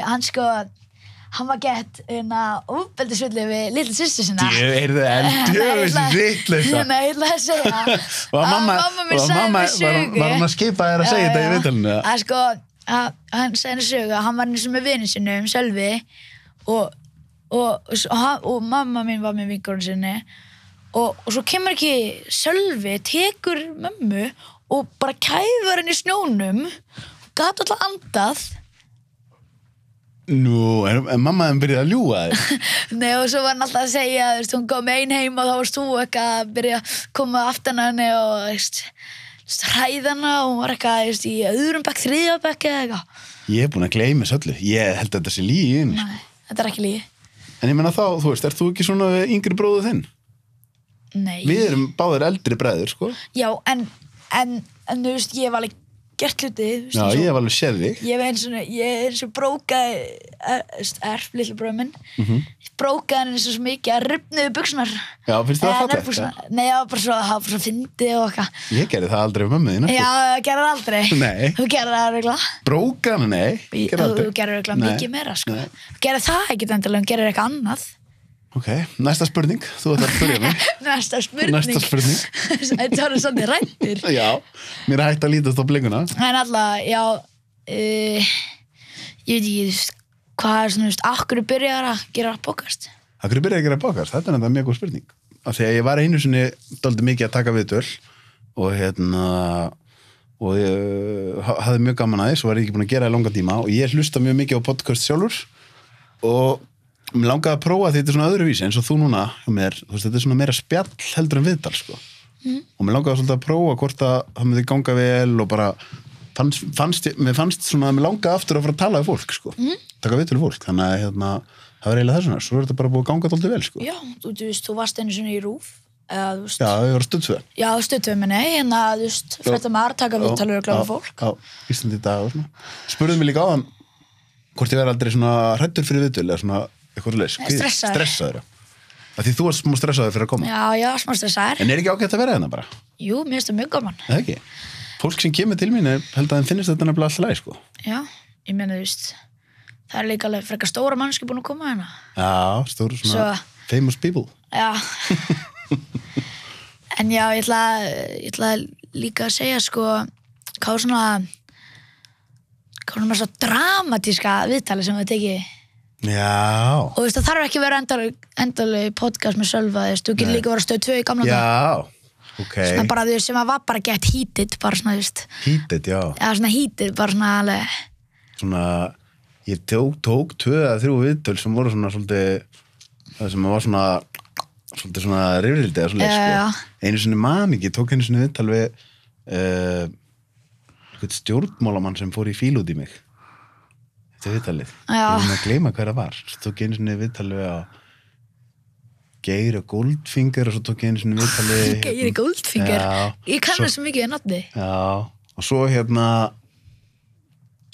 hann var gett ofbeldisvilli við litlu systur sinna. Ég heyrðu eldjöfis vitleysa. Nei, ég ætlaði að segja Var mamma mín sagði mér sögu. Var hún að skipa þér að segja þetta í viðtalinu? Hann sagði henni sögu að hann var eins og með vini sinni Sölvi og mamma mín var með vinkonunni sinni og svo kemur ekki Sölvi, tekur mömmu og bara kæfur henni í snjónum og gat alltaf andað. Nú, en mamma þeim byrjaði að ljúga þér? Nei, og svo var hann alltaf að segja, hún kom ein heim og þá varst þú eitthvað að byrja að koma aftan henni og hræðana og hún var eitthvað í öðrum bekk, 3. bekk eða eitthvað. Ég er búin að gleyma þessu öllu. Ég held að þetta sé lygi inn. Nei, þetta er ekki lygi. En ég meina þá, ert þú ekki svona yngri bróðu þinn? Nei. Við erum báðir eldri bræður, sko. Já, en ég var alveg gert hluti. Já, ég hef alveg séð þig. Ég er eins og brókaði litlu bróður minn. Ég brókaði hann eins og svo mikið að rifna við buxurnar. Já, finnst það fallegt? Nei, það var bara svo fyndið og eitthvað. Ég gerði það aldrei við mömmu þína. Já, það gerði það aldrei. Nei. Þú gerði það örugglega. Bróka hann, nei. Þú gerði örugglega mikið meira, sko. Þú gerði það ekkert endilega, þú gerði eitthvað annað. Ok, næsta spurning. Þú ætlar að spyrja mig. Næsta spurning. Þetta var svolítið rættir. Já, mér er hægt að lítast á blinguna. En alltaf, já, ég veit ekki, hvað er svona, akkur byrjar að gera podcast? Akkur byrjaði að gera podcast? Þetta er náttúrulega mjög góð spurning. Af því að ég var einu sinni dálítið mikið að taka viðtöl og ég hafði mjög gaman að því, svo var ég ekki búin að gera í langa tíma og ég hlusta mjög mikið á podcast sjálfur og mér langaði að prófa því þetta er svona öðruvísi eins og þú núna þetta er svona meira spjall heldur en viðtal, sko. Og mér langaði svolítið að prófa hvort að það myndi ganga vel og bara mér fannst svona að mér langaði aftur að fara að tala við fólk, sko. Taka viðtöl við fólk, þannig að það var eiginlega þessuna, svo er þetta bara búið að ganga dálítið vel, sko. Já, þú varst einu sinni í RÚV. Já, ég var Stöð 2. Já, Stöð 2 minni, fréttamaður taka viðtalur og gláða fólk. Já, Íslandi í dag og svona. Spurðu mig líka áðan hvort ég væri aldrei svona hræddur fyrir viðtöl eða svona eitthvað leys. Stressaður. Því þú varst smá stressaður fyrir að koma. Já, smá stressaður. En er ekki ágætt að vera hérna bara? Jú, mér finnst það mjög gaman. Það ekki. Fólk sem kemur til mín held að þeim finnist þetta nefnilega alltaf læg, sko. Já, ég meina, það líka alveg frekar stóra mannski búin að koma hérna. Já, stóru svona famous people. Já. En já, ég ætla líka að segja sko, hvað svona svo dramatíska viðtali sem við tekið. Já. Og það þarf ekki að vera endalega podcast með Sölva, þú getur líka að vera stöð 2 í gamla Já, ok. Svona bara sem að var bara gett heated, bara svona, Heated, já. Já, svona heated, bara svona alveg. Svona, ég tók 2 eða 3 viðtöl sem voru svona svolítið, það sem var svona svolítið svona rifrildi eða svolítið, sko. Einu sinni ég tók einu sinni viðtal við eitthvað stjórnmálamann sem fór í fíl út í mig. Þetta viðtalið. Já. Ég að gleyma hver það var. Svo tók ég einu sinni viðtalið við að Geir og Goldfinger og svo tók ég einu sinni viðtalið Geir og Goldfinger? Já. Ég kann þessu mikið að nafni. Já. Og svo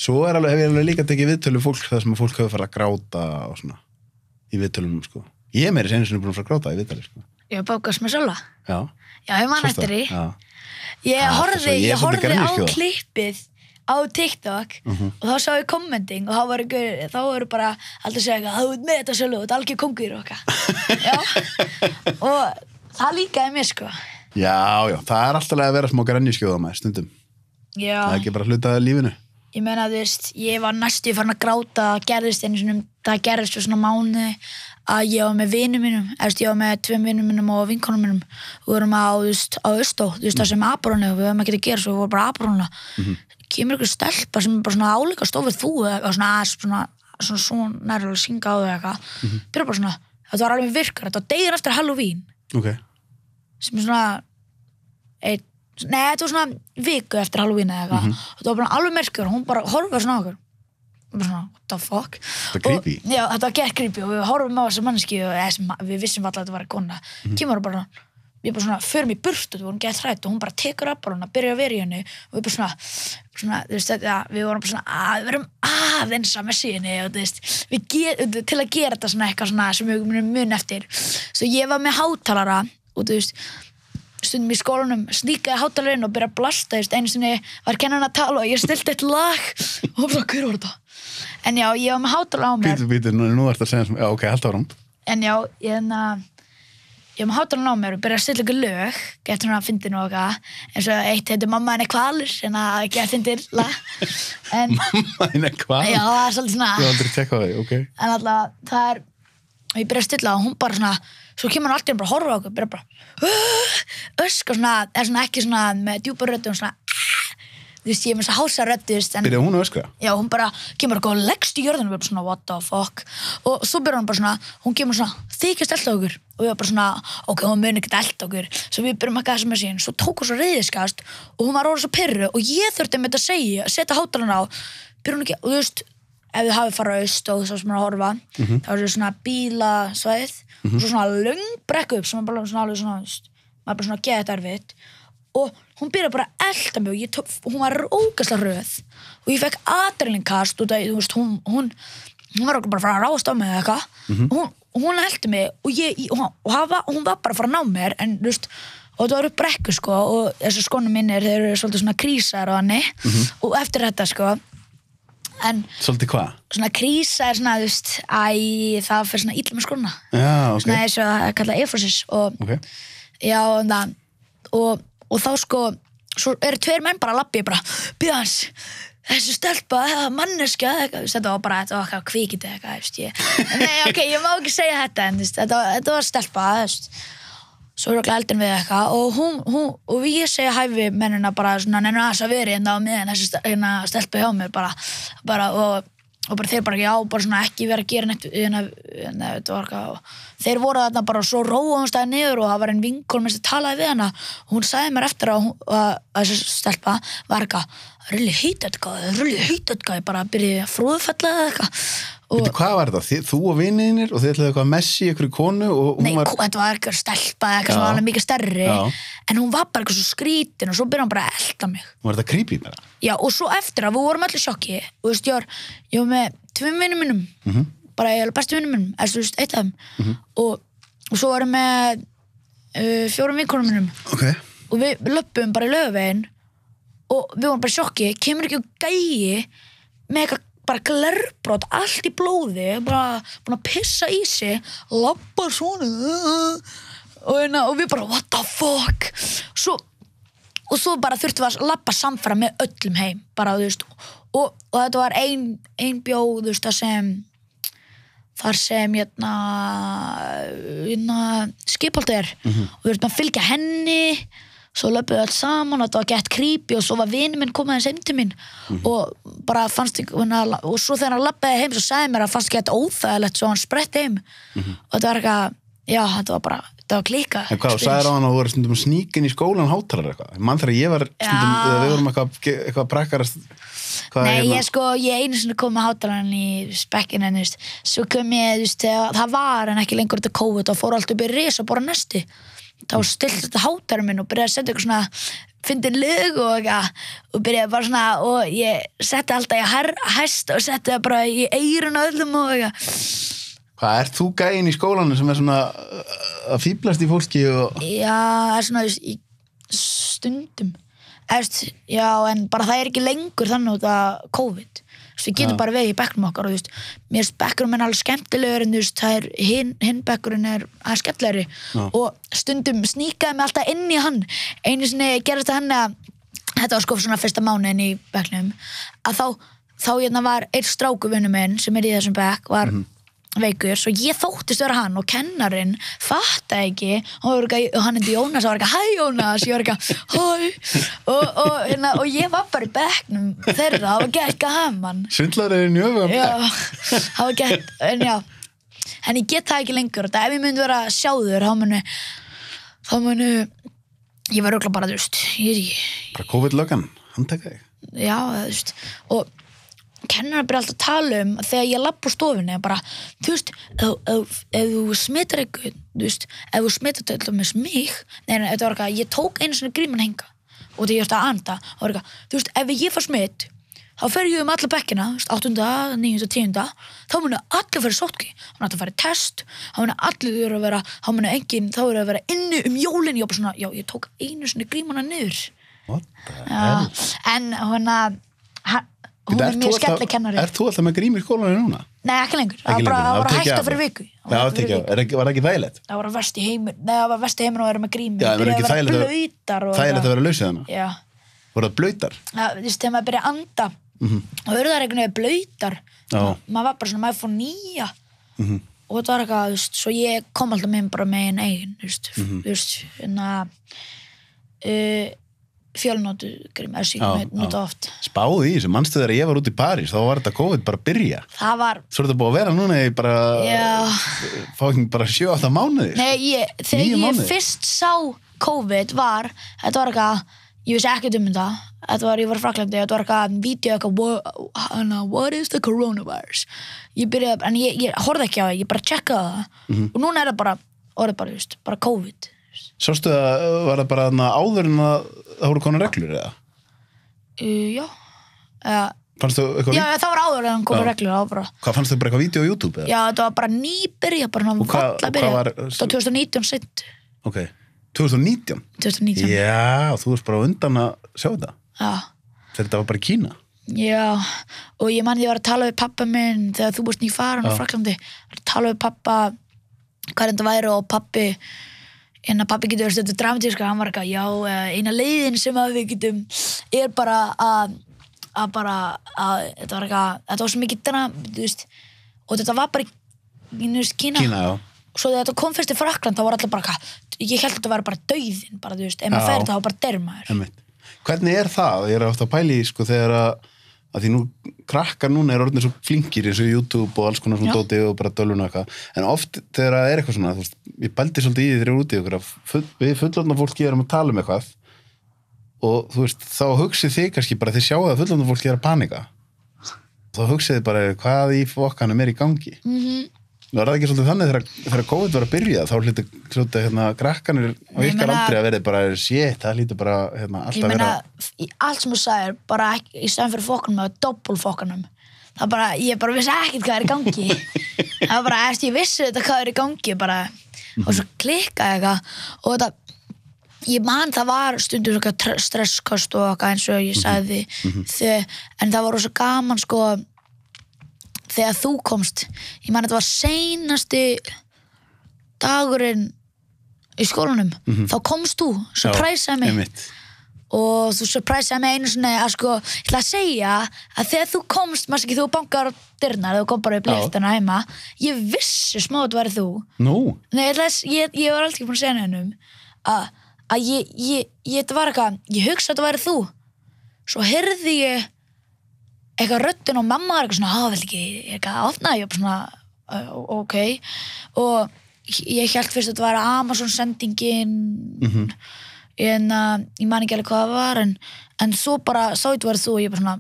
svo hef ég alveg líka tekið viðtölu fólk þar sem fólk hefur farið að gráta og svona í viðtölunum, sko. Ég er meira sinni búin að fara að gráta í viðtali, sko. Ég bókast með Sölva. Já. Já, ég man eftir því. Já. Ég horfði svolítið á grænjuskjóða. klippið á TikTok og þá sá ég kommenting og þá voru bara alltaf að segja eitthvað, þú ert með þetta Sölva, þú ert algjör kóngur og eitthvað. Já. Og það líkaði mér, sko. Já, það er alltaf að vera smá grænjuskjóða með stundum. Já. Það er ekki bara hlutaði lífinu. Ég meina, ég var næstu farin að gráta, það gerðist fyrir svona mánuði að ég var með vinum mínum, ég var með 2 vinum mínum og vinkonum mínum. Við vorum á Austó, það sem Abroni, við höfum ekki að gera svo, við vorum bara Abrona. Kemur ykkur stelpa sem er bara svona álíka stofið þú eða svona nærlega að synga á þau eitthvað. Byrja bara svona, þetta var alveg virkar, þetta var deginn eftir Halloween. Ok. Sem er svona, þetta var svona viku eftir Halloween eða eitthvað. Og þetta var bara alveg merkur, hún bara horfði svona á okkur. Bara svona, what the fuck? Þetta creepy. Já, þetta var gett creepy og við horfum á þessa manneski og við vissum alltaf að þetta var kona. Kemur bara, við bara svona förum í burtu, við vorum gett hrætt og hún bara tekur upp á hana, byrja að vera í henni og við bara svona þú veist þetta, við vorum bara svona við verum aðeins að messi henni og þú veist, til að gera þetta svona eitthvað svona sem við munum mun eftir. Svo ég var með hátalara og þú veist, stundum í skólanum sníkaði hátalarinn og byrja að blasta, einu sinni var kennan að tala og ég stilti eitt lag og bara, hver var þetta? En já, ég var með hátalara á mér. Bítu, nú ertu að segja sem, já, ok, halda áram. En já, ég var með hátalarinn á mér og byrja að stilla ykkur lög, gett svona að fyndin og eitthvað, eins og eitt heitir Mamma henni kvalur, en að gett fyndir lag. Mamma henni kvalur? Já, það er svolítið svona. Ég hef aldrei tekkað því, ok. En alltaf, það er, og ég byrja að stilla og hún bara svona, svo kemur hann alltaf bara að horfa á okkur, byrja bara ösk og svona, svona ekki svona með djúpa röddu og svona þú veist, ég er með þess að hása röddu Byrja hún að öskra? Já, hún bara kemur og leggst í jörðinu og við bara svona, what the fuck og svo byrja hún bara svona, hún kemur svona þykist elda okkur og við bara svona, ok, hún muni ekkert elda okkur svo við byrjum að gasa með sín, svo tók hún svo reiðiskast og hún var orðið svo pirru og ég þurfti með þetta að segja, setja hátalarinn á byrja hún ekki, og þú veist ef þið hafið farið aust og þess að maður að horfa þá er það svona bílasvæð og svo svona löng brekku upp sem er bara svona alveg svona, maður bara svona geðið erfitt og hún byrjaði bara að elda mig og hún var ógeðslega röð og ég fekk adrenalinkast og þú veist, hún var okkur bara að fara að ráðast á mig eða eitthvað og hún eldi mig og hún var bara að fara að ná mér en þú veist, og það eru brekku sko og þessi skónum minnir, þeir eru svolítið svona krísar og hannig og eftir þetta sko en svolítið hvað? Svona krísa er svona, þú veist, það fyrir svona illa með skóna. Já, ok. Svona eins og það er kallað efrosis og okay. Já, og þá sko, svo eru 2 menn bara að labbi bara, bíðans, þessi stelpa, manneskja, þetta var bara, þetta var eitthvað kvikið eitthvað, veist ég. Nei, ok, ég má ekki segja þetta, en þetta var stelpa, veist. Svo er okkur eldin við eitthvað og ég segja hæfi mennina bara svona neina þess að veri á miðan þessi stelpu hjá mér bara og bara þeir bara já, bara svona ekki vera að gera neitt þetta var eitthvað og þeir voru þarna bara svo róa hún stæði niður og það var einn vinkon með þess að talaði við hana og hún sagði mér eftir að þessi stelpa var eitthvað really hate that guy bara byrjaði að fróðfella eða eitthvað Veitu, hvað var þetta? Þú og viniðinir og þið ætlaði eitthvað að messi ykkur konu og hún Nei, þetta var eitthvað stelpa eitthvað sem var alveg mikið stærri en hún var bara eitthvað svo skrítin og svo byrjaði hún bara að elda mig Var þetta creepy með það? Já, og svo eftir að við vorum allir sjokki og þú veist, ég var með 2 vinum minnum bara ég var bestu vinum minnum þú veist, eitt af þeim og svo varum með 4 vinkonum minnum og við löpum bara í Laugaveginn og við vorum bara sjokki kemur ekki gæi með eitthvað bara glerbrot, allt í blóði, bara búin að pissa í sig, labba svona og við bara what the fuck og svo bara þurftum við að labba samfara með öllum heim bara, þú veist, og þetta var ein bjóð, þú veist, þar sem skipholtið og við þurftum að fylgja henni, svo löpuðu allt saman og þetta var gett creepy og svo var vinur minn komið aðeins heim til mín og bara fannst og svo þegar hann labbaði heim svo sagði mér að fannst gett óþægilegt svo hann spretti heim og þetta var eitthvað, já, þetta var klika. En hvað, þú sagðir á hann að þú voru stundum sníkin í skólan hátalar eitthvað? Mann þegar ég var stundum, við vorum eitthvað prakkarast. Nei, ég einu sinni kom með hátalarinn í spekkinn en svo kom ég, þú veist, það var en ekki lengur þetta COVID og fór allt upp í ris og bara nesti. Þá stillt þetta hátalarinn minn og byrjaði að setja eitthvað svona fyndin lög og eitthvað og byrjaði bara svona og ég setti alltaf í hæst og setti það bara í eyrun á öllum og eitthvað. Hvað, ert þú gæinn í skólanum sem svona að fíblast í fólki og... Já, svona í stundum. Já, en bara það ekki lengur þannig út af COVID. Við getum bara verið í bekknum okkar og mér finnst bekkurinn minn alveg skemmtilegur en hinn bekkurinn skemmtilegri og stundum sníkaði mig alltaf inn í hann. Einu sinni gerðist það henni að þetta var svona fyrsta mánuðin í bekknum að þá var einn strákuvinur minn sem í þessum bekk var veikur, svo ég þóttist vera hann og kennarinn fattaði ekki og hann heiti Jónas og var ekki hæ Jónas, ég var ekki hæ og ég var bara í bekknum þeirra, það var gett gaman Svindlarinn í öfum já, það var gett, en já en ég get það ekki lengur, ef ég myndi vera sjáður þá munu ég var örugglega bara, þú veist bara COVID-löggan, hann teka þig já, þú veist, og kennarar byrja alltaf að tala þegar ég labba úr stofunni bara, þú veist, ef þú smittar eitthvað, þú veist, ef þú smittar þetta með mig, þetta var eitthvað, ég tók einu sinni gríman henga og þegar ég ætti að anda, það var eitthvað, þú veist, ef ég fær smitt, þá fer ég alla bekkina, 8., 9., 10., þá munu allir fyrir sóttkví, þá munu allir fyrir test, þá munu allir vera, þá munu enginn, þá eru að vera inni jólin, ég bara svona, já, ég tók einu sinni grímana niður. What the hell? En hún mjög skemmtileg kennari. Ert þú alltaf með grím í skólanum núna? Nei, ekki lengur. Það var að hætta fyrir viku. Já, var það ekki þægilegt? Það var verst í heimur. Nei, það var verst í heimur að vera með grími. Já, það var ekki blautar þægilegt að vera lausið hana? Já. Voru það blautar? Já, þú veist, þegar maður byrja að anda og urðaregnum blautar. Maður var bara svona, maður fór nýja. Og þetta var eitthvað, þú veist, svo ég kom alltaf með bara með einn eigin, þú veist, fjölnótu grím, nota oft. Spáðu í þessu, manstu þegar ég var út í París, þá var þetta COVID bara að byrja. Það var... Svo er þetta búið að vera núna í bara... Já. Fá ekki bara 7-8 mánuði. Nei, þegar ég fyrst sá COVID þetta var eitthvað, ég vissi ekkert þetta, ég var í Fraklandi, þetta var eitthvað, vídeo eitthvað, what is the coronavirus? Ég byrjaði, en ég horfði ekki á það, ég bara checkaði það, og núna er það bara, orðið bara, just, bara COVID. Sástu það, var það bara áður en það voru konar reglur, eða? Já. Fannst þú eitthvað? Já, það var áður en konar reglur, það var bara... Hvað, fannst þú bara eitthvað vídeo á YouTube, eða? Já, þetta var bara nýbyrja, bara hann valla byrja. Það var 2019 sitt. Ok, 2019? 2019. Já, þú varst bara undan að sjá þetta. Já. Þegar þetta var bara í Kína. Já, og ég var að tala við pappa minn þegar þú búst nýfarin á Fraklandi, að tala við pappa hvað þetta væri og pappi getur verið stöðu dramatíska, hann var eitthvað, já, eina leiðin sem að við getum bara að þetta var eitthvað, þetta var svo mikið þú veist, og þetta var bara í Kína, já. Svo þegar þetta kom fyrst í Frakland, þá var allir bara ég held að þetta væri bara dauðinn, bara, þú veist, ef maður fer þetta, þá bara deyr maður. Hvernig er það? Ég er ofta að pæla í, sko, þegar að því nú krakkar núna orðnir svo flinkir eins og YouTube og alls konar svona dóti og bara dölun og eitthvað, en oft þegar það er eitthvað svona, þú veist, ég bældi svolítið í því þegar ég er úti okkur að við fullorðna fólki erum að tala um eitthvað og þú veist, þá hugsið þið kannski bara þið sjáu að fullorðna fólki er að panika þá hugsið þið bara hvað í fokkanum er í gangi. Var það ekki svolítið þannig þegar COVID var að byrja þá hlýttu krakkanir á ykkar aldrei að verið bara shit, það hlýttu bara alltaf vera... Allt sem þú sagðir, bara í stæðan fyrir fokkanum eða doppelfokkanum, það bara, ég bara vissi ekkert hvað er í gangi. Það var bara, ég vissi þetta hvað er í gangi bara, og svo klikkaði eitthvað og þetta, ég man það var stundum stresskost og eitthvað eins og ég sagði en það var rosa gaman sko þegar þú komst, ég man þetta var seinasti dagurinn í skólanum, þá komst þú, surpriseaði mig. Einmitt. Og þú surpriseaði mig einu sinni að sko, ég ætla að segja að þegar þú komst, maður ekki, þú bankar á dyrnar, þú kom bara upp lyftuna heima, ég vissi smá að þetta væri þú. Nú? Nei, ég var alltaf ekki búin að segja neinum að þetta var eitthvað, ég hugsa að þetta væri þú. Svo heyrði ég eitthvað röddin og mamma var eitthvað svona, vel ekki, eitthvað opna, ég var svona, ok. Og ég hélt fyrst að þetta væri Amazon sendingin, en ég man ekki alveg hvað það var, en svo bara sá ég þetta væri þú og ég bara svona,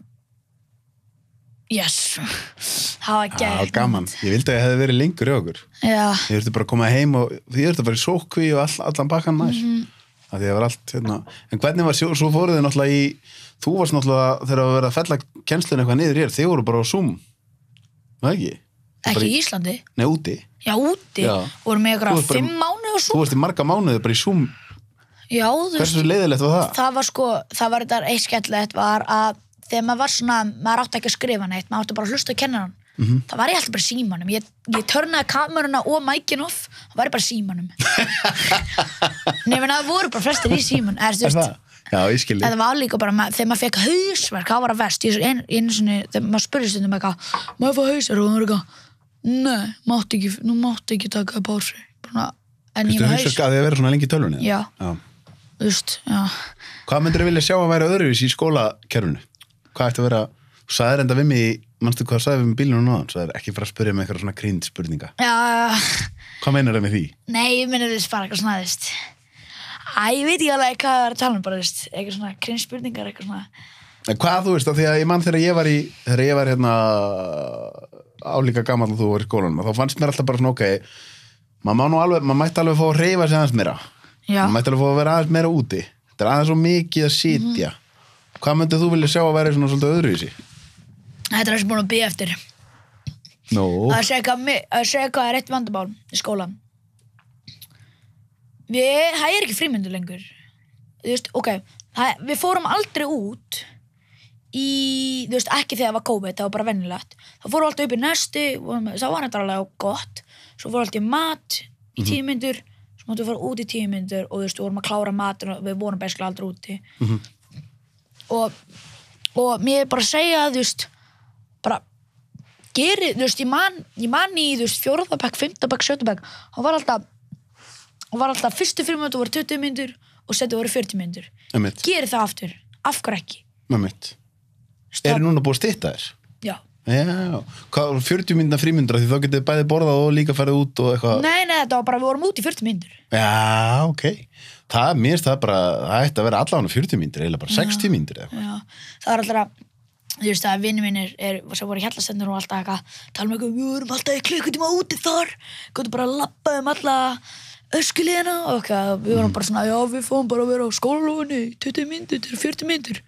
yes, það var gæt. Já, gaman. Ég vildi að ég hefði verið lengur í okkur. Já. Ég þurfti bara að koma heim og því ég þurfti að fara í sótkví og allan bakkan nær. Það var allt, En hvernig var svo fóruð þið náttúrulega í, þú varst náttúrulega þegar að vera að fella kennslun eitthvað niður hér, þið voru bara á Zoom. Það ekki? Ekki í Íslandi? Nei, úti. Já, úti. Já. Voru með ykkur 5 mánuði og Þú Zoom. varst í marga mánuði bara í Zoom. Já, þú veist. Hversu leiðilegt var það? Það var sko, það var þetta eitt skemmtilegt var að þegar maður var svona, maður átti ekki að skrifa neitt, maður átti bara að hlusta á kennarann. Það var ég alltaf bara í símanum. Ég törnaði kameruna og mækin off, það var ég bara í símanum. Nei, menn það voru bara flestir í símanum. Það? Já, ég skilji. Það var líka bara, þegar maður fekk hausverk, það var að verst. Einu sinni, þegar maður spurði stundum eitthvað, maður fá hausverk og það var eitthvað, nei, nú máttu ekki taka pásu. En ég með haus. Þú að þið að vera svona lengi í tölvunni? Já. Þú veist, já. Hvað myndir þið vilja sjá að væri öðruvís í skólakerfinu? Hvað ætti að vera, þú sagðir enda við mig, manstu hvað sagði við með bílunum náðan? Þú sagðir ekki fara að spyrja með eitthvað svona grínd spurninga. Já. Hvað meinar það með því? Nei, ég meina þess bara eitthvað svona, þú veist. Ég veit ekki alveg hvað það er að tala bara, þú veist, eitthvað svona grínd spurningar, eitthvað svona. En hvað þú veist, af því að ég man þegar ég var hérna álíka gamall og þú var í skólanum, þá fannst mér alltaf bara svona, maður mætti alveg fá að hreyfa sig aðeins meira. Já. Maður mætti alveg fá að vera aðeins meira úti. Þetta er aðeins svo mikið að sitja. Hvað myndið þú vilja sjá að vera svona svolítið öðruvísi? Þetta er það sem búin að bíða eftir. Nó. Að segja hvað er eitt vandamál í skólan. Það er ekki frímyndur lengur. Þú veist, ok, við fórum aldrei út þú veist, ekki þegar það var COVID, það var bara venjulegt. Það fórum alltaf upp í nesti, það var þetta alveg gott. Svo fórum alltaf í mat í 10 mínútur, svo máttum við fara út í 10 mínútur og þú veist, við vorum að klára matur og við vorum basically aldrei úti. Og mér bara að segja, þú veist, bara gerið, þú veist, ég man í, þú veist, 4. bekk, 5. bekk, 7. bekk, hann var alltaf fyrstu 5 mínútur voru 20 mínútur og setið voru 40 mínútur. Gerið það aftur, af hverju ekki? Er núna búið að stytta þér? Já. Já, hvað, 40 mínúna frímyndur því þá getið bæði borðað og líka farið út og eitthvað? Nei, þetta var bara, við vorum út í 40 mínútur. Já, ok. Mér finnst það bara, það ætti að vera allavega 40 mínútur, eiginlega bara 60 mínútur eða eitthvað. Já, það var alltaf þú veist að vinir mínir sem voru í Hjallastendur og alltaf eitthvað, tala um við vorum alltaf í klukkutíma úti þar, gotum bara að labba alla öskuliðina og eitthvað, við vorum bara svona, já, við fórum bara að vera á skólastofunni 20 mínútur til 40 mínútur.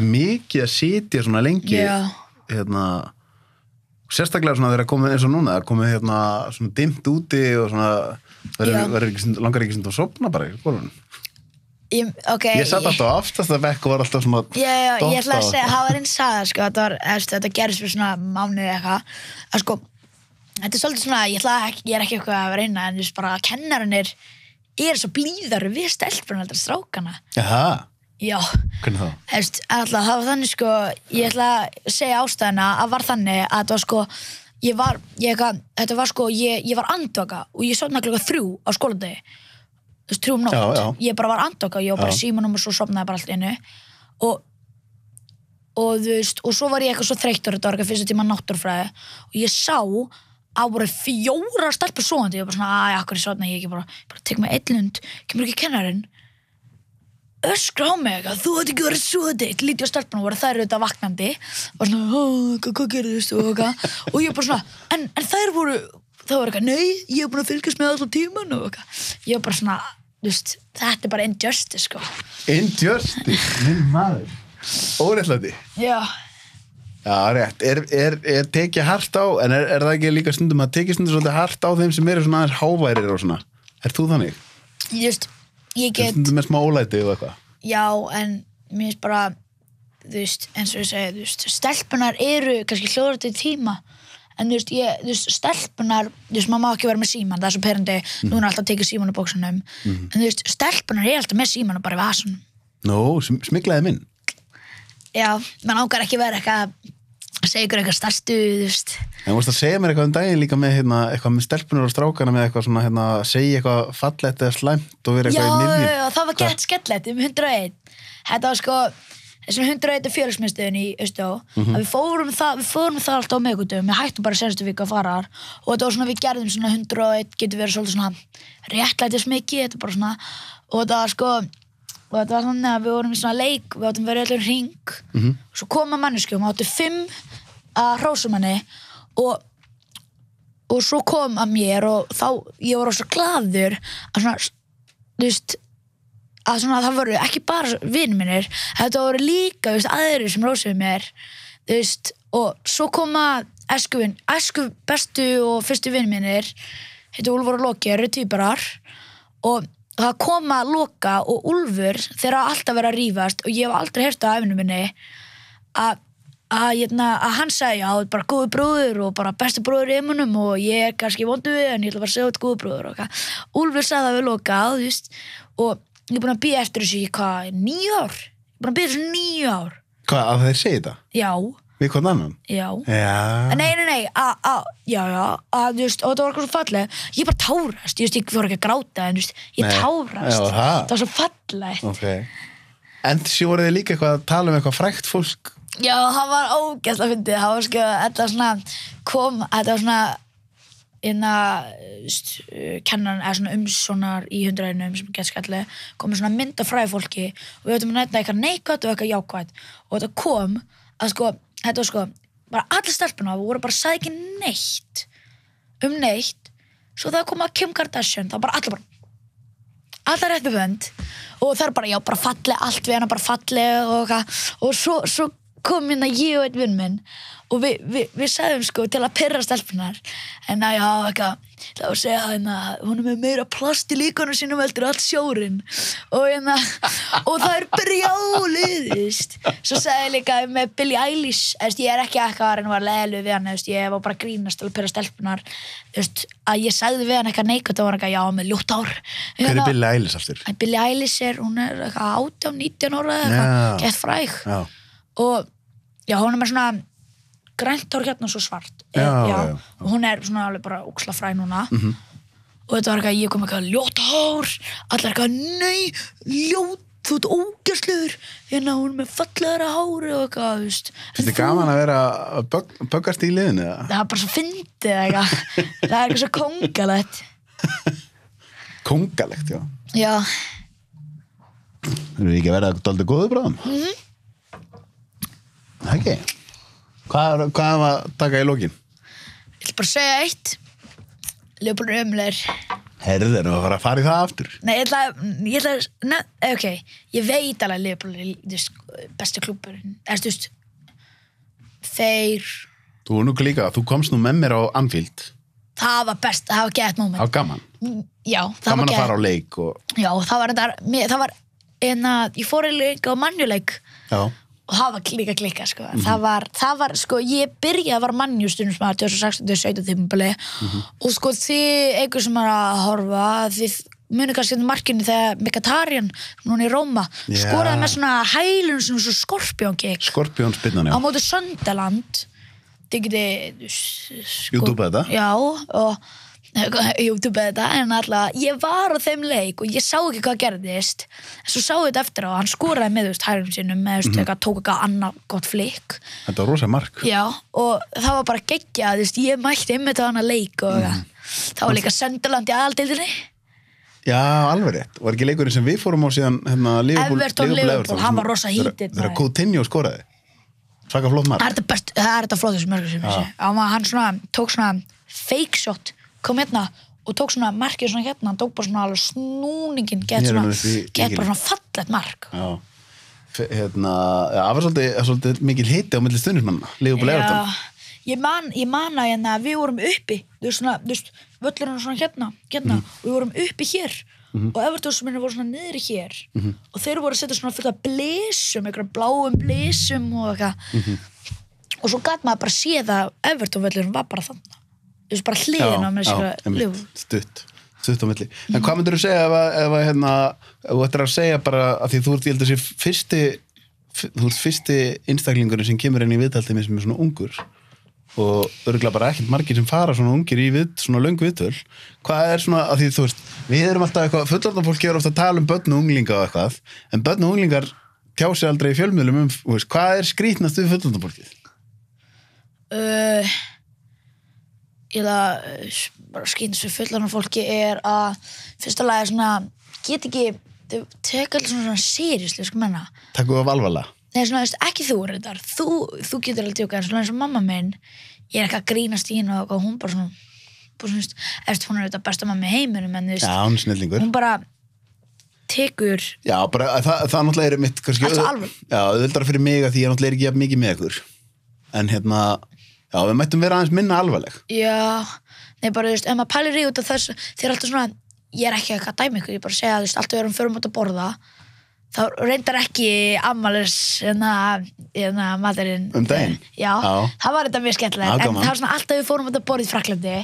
Mikið að sitja svona lengi, sérstaklega svona þegar komið eins og núna, komið svona dimmt úti og svona, langar ekki svona að sofna bara í skólanum. Okay, ég satt alltaf á aftasta bekk og var alltaf svona ég ætla að segja, það var einn saga sko, þetta gerist fyrir svona mánuði eitthvað að sko, þetta er svolítið svona ég er ekki eitthvað að reyna en þú veist bara að kennarinn svo blíðar við stelpurinn heldur strákana. Jaha. Já. Hvernig þá? Það var þannig sko, ég ætla að segja ástæðuna að var þannig að þetta var sko ég var andvaka og ég sofnaði klukkan 3 á skóladegi. Þú veist, 3 nótt. Ég bara var andvaka, ég var bara í símanum og svo sofnaði bara allt inni. Og þú veist, og svo var ég eitthvað svo þreyttur þetta var eitthvað fyrsta tíma náttúrufræði og ég sá að voru 4 stelpur sofandi. Ég var bara svona, akkur sofnaði ég ekki bara tek mig 1 lund, kemur ekki kennarinn. Öskra á mig eitthvað, þú ætti ekki verið sofandi. Lítið á stelpunum voru þær auðvitað vaknandi. Var svona, hvað gerðist og eitthvað. Og ég bara svona, en þær voru það var eitthvað, nei, ég hef búin að fylgjast með allan tíman og eitthvað. Ég var bara svona, þú veist, þetta er bara injustice, sko. Injustice? Minn maður. Óréttlæti? Já. Já, rétt. Er tekið hart á, en er það ekki líka stundum að tekið stundum svolítið hart á þeim sem eru svona aðeins háværir og svona? Þú þannig? Þú veist, ég get... Stundum með smá ólæti og eitthvað? Já, en mér finnst bara, þú veist, eins og ég segi, þú veist, stelpunar eru kannski hljóðar til tíma, en þú veist, stelpunar þú veist, maður má ekki vera með síman, það er svo perandi núna alltaf tekið síman á bóksunum en þú veist, stelpunar alltaf með síman bara í vasunum. Smyglaði minn. Já, maður ángar ekki vera eitthvað að segja ykkur eitthvað stærstu, þú veist. En þú veist að segja mér eitthvað daginn líka með eitthvað með stelpunar og strákana með eitthvað svona segja eitthvað fallegt eða slæmt og vera eitthvað í miðjum. Já, það var gett skellett 101. Þetta var sko þessum 101 félagsmiðstöðin í Austó að við fórum það alltaf á miðvikudögum, við hættum bara senstu viku að fara þar og þetta var svona, við gerðum svona 101 getur verið svolítið svona réttlætismikið, þetta bara svona og þetta var sko, og þetta var svona að við vorum í svona leik, við áttum verið allir hring og svo koma manneskjum, við áttum 5 að hrósa manni og svo kom að mér og þá, ég var rosa glaður að svona, þú veist að svona, það voru ekki bara vinir mínir, þetta voru líka, þú veist, aðrir sem rósuðu mér, þú veist, og svo koma æsku bestu og fyrstu vinir mínir, heitir Úlfur og Loki, eru tvíburar, og það koma Loka og Úlfur, þeir hafa alltaf verið að rífast, og ég hef aldrei heyrt á ævinu minni, að hann sagði, já, þetta er bara góður bróður og bara besti bróður í heiminum og ég er kannski vondu við, en ég ætla bara að segja þetta góður bróður, og Úlfur sagði það við Loka, þú veist, og ég er búin að bíða eftir þessu í 9 ár? Ég er búin að bíða þessu 9 ár. Hvað, að þeir segja þetta? Já. Við hvern annan? Já. Já. Nei, já, þú veist, og þetta var eitthvað svo falleg. Ég bara tárast, ég fór ekki að gráta, en þú veist, ég tárast. Já, það var svo fallegt. Ok. En þessi voruð þið líka eitthvað að tala um eitthvað frægt fólk? Já, það var ógeðslega fyndið, það var sko, þetta var svona, kennan eða svona umsónar í 101 sem gett skallið komið svona mynd af fræðu fólki og við höfum að nefna eitthvað neikvætt og eitthvað jákvætt og þetta kom að sko, þetta var sko bara allir stelpuna, við vorum bara sagði ekki neitt svo það kom að Kim Kardashian það bara allar rétt með vönd og það er bara, já, bara falleg allt við hana bara falleg og svo kom hérna ég og einn vinn minn og við sagðum sko til að pirra stelpunar en já, eitthvað þá segja hérna, hún með meira plast í líkunum sínum heldur allt sjórinn og það er brjáliðist svo sagði ég líka með Billie Eilish ég er ekki eitthvað að reyna að vera leiðileg við hann ég var bara að grínast til að pirra stelpunar að ég sagði við hann eitthvað neikvætt og hann eitthvað, já, með ljótt hár Hver er Billie Eilish aftur? Billie Eilish hún er eitthvað 18-19 ára eitthvað, gett fræg og já, hún er með svona grænt hár hérna og svo svart og hún er svona alveg bara óksla fræg núna og þetta var eitthvað, ég kom eitthvað ljótt hár allir eitthvað, nei, ljótt þú ert ógeðslegur hérna hún er með fallegra hári og eitthvað, þú veist Þetta er gaman að vera að böggast í liðinu það er bara svo fyndið eitthvað það er eitthvað svo kóngalegt Kóngalegt, já Þú eru ekki að vera dálítið góður bráðum Það ekki Hvað var að taka í lokin? Ég ætla bara að segja eitt Leopold er ömlegur Herðu, erum við að fara í það aftur? Nei, ég ætla ok, ég veit alveg að Leopold er besti klúbburinn þú veist þeir Þú nú líka, þú komst nú með mér á Anfield það var best, það var gett moment Það var gaman Já, það Gaman var að fara á leik Já, það var ég fór í leik á mannjuleik Já og það var líka klikka sko. það var sko, ég byrjaði að vara mannjú stundum sem að 2016-17 tímabili og sko þið einhver sem er að horfa þið muni kannski markinu þegar Mkhitaryan núna í Róma skoraði með svona hælun svona skorpjónkick Skorpjónspinnan, já á móti Sunderland þið geti YouTube þetta já og YouTube þetta en alltaf ég var á þeim leik og ég sá ekki hvað gerðist en svo sá þetta eftir á hann skoraði með hærum sínum með tók eitthvað annað gott flikk Þetta var rosa mark Já og það var bara geggjað ég mætti einmitt á hann að leik og það var líka Sunderland í aðaldeildinni Já, alveg rétt Var ekki leikurinn sem við fórum á síðan Everton, hann var rosa hítið Þegar Coutinho skoraði Svaka flott mark Það er þetta flottur sem mörgur sem hann svona tók svona fake shot kom hérna og tók svona markið svona hérna hann tók bara svona alveg snúningin gett bara svona fallegt mark það var svolítið mikil hiti á milli stuðningsmanna Liverpool Everton ég man að hérna við vorum uppi þú veist völlurinn svona hérna og við vorum uppi hér og Everton voru svona niðri hér og þeir voru að setja svona fullt af blísum einhverjum bláum blísum og eitthvað og svo gat maður bara séð að Everton-völlurinn var bara þannig þú veist, bara hliðin á mér stutt á milli. En hvað myndirðu segja ef þú ættir að segja bara að því þú ert, ég held að sé fyrsti einstaklingurinn sem kemur inn í viðtalið sem er svona ungur og örugglega bara ekkert margir sem fara svona ungir í svona löng viðtöl. Hvað er svona, að því þú veist, við erum alltaf eitthvað, fullorðna fólk er ofta að tala um börn og unglinga og eitthvað, en börn og unglingar tjá sig aldrei í fjölmiðlum veist, hvað er skrýtnast við fullorðna fólkið? Bara skrýtnast við fullorðna fólki er að fyrsta lagi svona, get ekki þau teka allir svona seriösli, sko menna. Takku af alvarlega? Nei, svona, ekki þú, reyndar. Þú getur alveg tjóka, en svona eins og mamma minn, ég er ekki að grínast í henni og hún bara svona, eftir hún er þetta besta mamma í heiminum, en þú veist, já, hún er snillingur. Hún bara tekur... Já, bara, það náttúrulega er mitt, kannski... Alltaf alveg. Já, auðvitað fyrir mig að því ég náttúrulega er ekki mikið með ykkur. En já, við mættum vera aðeins minna alvarleg. Já, nei, bara, þú veist, ef maður pælir í út af þess, þeir alltaf svona, ég er ekki að dæma ykkur, ég bara segja, þú veist, alltaf við förum út að borða þá reyndar ekki afmælis maturinn daginn? Já, það var þetta mjög skemmtilegt en það var svona alltaf við fórum út að borða í Frakklandi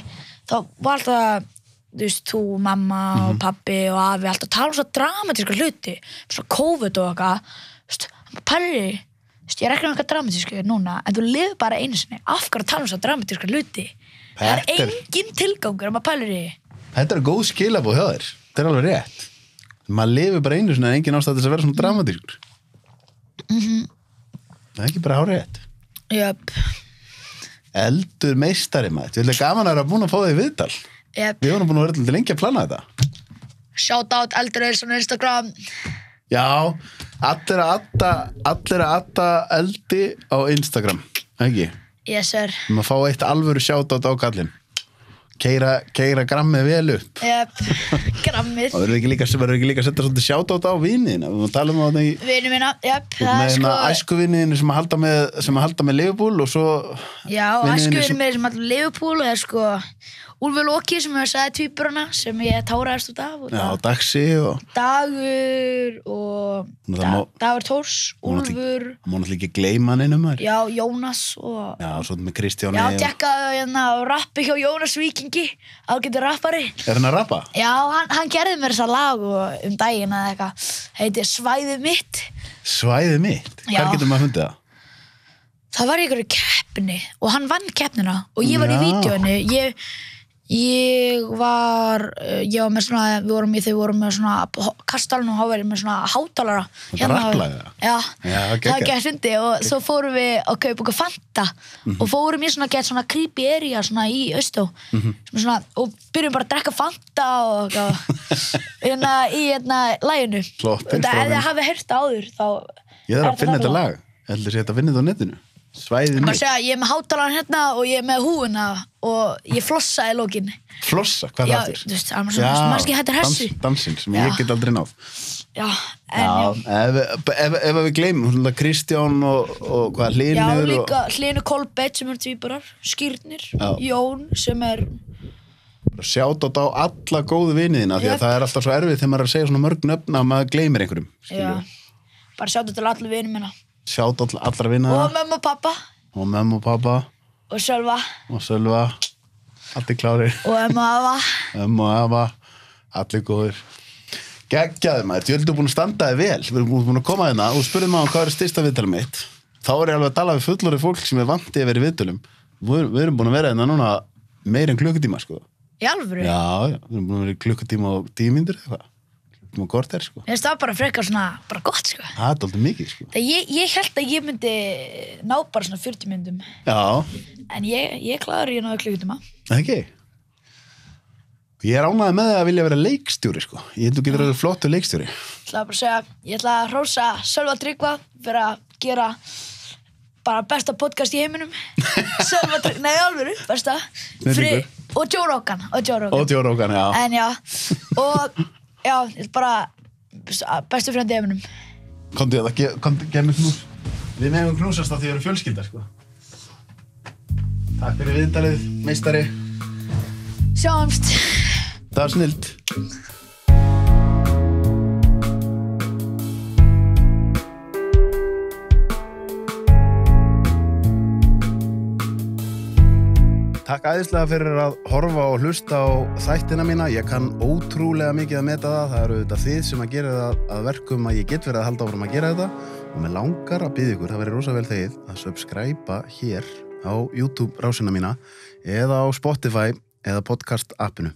þá var alltaf þú veist, þú, mamma og pabbi og afi alltaf tala um svona dramatíska hluti svona COVID og eitthvað Palli, ég er ekki eitthvað dramatíska núna en þú lifir bara einu sinni af hverju að tala um svona dramatíska hluti það er engin tilgangur að maður pælir í Þetta er góð skilabóð hjá þér þetta er alveg rétt maður lifir bara einu svona en engin ástæð þess að vera svona dramatískur það er ekki bara hár rétt Jöp Eldur meistari maður, ég vil gaman að vera búin að fá þig í viðtal Við vorum búin að vera til lengi að plana þetta Shout out Eldur Eilsson á Instagram Já, allir að adda Eldi á Instagram ekki? Yes sir Maður fá eitt alvöru shout out á kallinn Keira grammið vel upp Jöp, grammið Og verður ekki líka að setja svona shout out á viniðina Við talum á það í Vinið mína, jöp Með æskuviniðinu sem að halda með Liverpool og svo Já, æskuviniðinu með sem halda með Liverpool og það er sko Úlfur Lóki sem hefur sagði tvíburana sem ég táraðist út af Já, Daxi og Dagur og Dagur Tórs, Úlfur Það má náttúrulega ekki gleyma hann innum Já, Jónas og Já, svona með Kristjáni Já, tekkaðu rappi hjá Jónas Víkingi ágættur rappari Er hann að rappa? Já, hann gerði mér þessa lag og daginn eða eitthvað heitir Svæðið mitt Svæðið mitt? Hvar getur maður fundið það? Það var í einhverju keppni og hann vann keppnina og ég var í vídeóinu ég var með svona þau vorum með svona kastalinn og háverið með svona hátalara rapplega? Já, það var gett fyndi og svo fórum við að kaupa okkur Fanta og fórum í svona gett svona creepy area svona í Austó og byrjum bara að drekka Fanta og í laginu og ef þið hafið heyrt áður þá Ég þarf að finna þetta lag heldur sé þetta að finna þetta á netinu Svæðið mitt segja, ég er með hátalaran hérna og ég er með húuna og ég flossaði í lokin Flossa, hvað er það aftur? Já, þú veist, maður skil hættir hessu Dansinn sem ég get aldrei náð Já, ef við gleymum Kristján og hvað, Hlynur Já, líka Hlynur Kolbett sem er tvíburar Skírnir, Jón sem er Sjátt á alla góðu viniðina því að það er alltaf svo erfið þegar maður er að segja svona mörg nöfn að maður gleymir einhverjum Já, bara sjátt til allir vinum minna Sjátt allra vinna Og mömmu og pappa Og Sölva Allir klárir Og Ömmu og afa Allir góðir Geggjaði maður, þú heldur búin að standa þig vel Við erum búin að koma hérna og spurðum maður hvað er styrsta viðtalið mitt Þá er ég alveg að tala við fullorðið fólk sem er vantið að vera í viðtölum Við erum búin að vera hérna núna meir en klukkutíma sko Í alvöru? Já, við erum búin að vera í klukkutíma og 10 mínútur eitthvað Klukkutíma og korter sko Það var bara frekar svona, bara gott sko Það er dálítið mikið sko Ég held að ég myndi ná bara svona 40 mínútum Já En ég kláður ég náðu klukkutíma Ekki? Ég er ánægður með það að vilja vera leikstjóri sko Ég held þú getur að vera flottur leikstjóri Ég ætla bara að segja, ég ætla að hrósa Sölva Tryggva fyrir að gera bara besta podcast í heiminum Sölva Tryggva, nei alvöru, besta Og Joe Rogan Og Joe Rogan, já En já, og já, ég bara bestu frendi í heiminum Komdu gef mig knús Við megum knúsast að því við erum fjölskyldar sko Takk fyrir viðtalið, meistari Sjáumst Það var snillt Takk æðislega fyrir að horfa og hlusta á þættina mína. Ég kann ótrúlega mikið að meta það. Það eru þetta þið sem að gera það að verkum að ég get verið að halda áfram að gera þetta. Og mér langar að biðja ykkur, það væri rosa vel þegið, að subscribe hér á YouTube rásina mína eða á Spotify eða podcast appinu.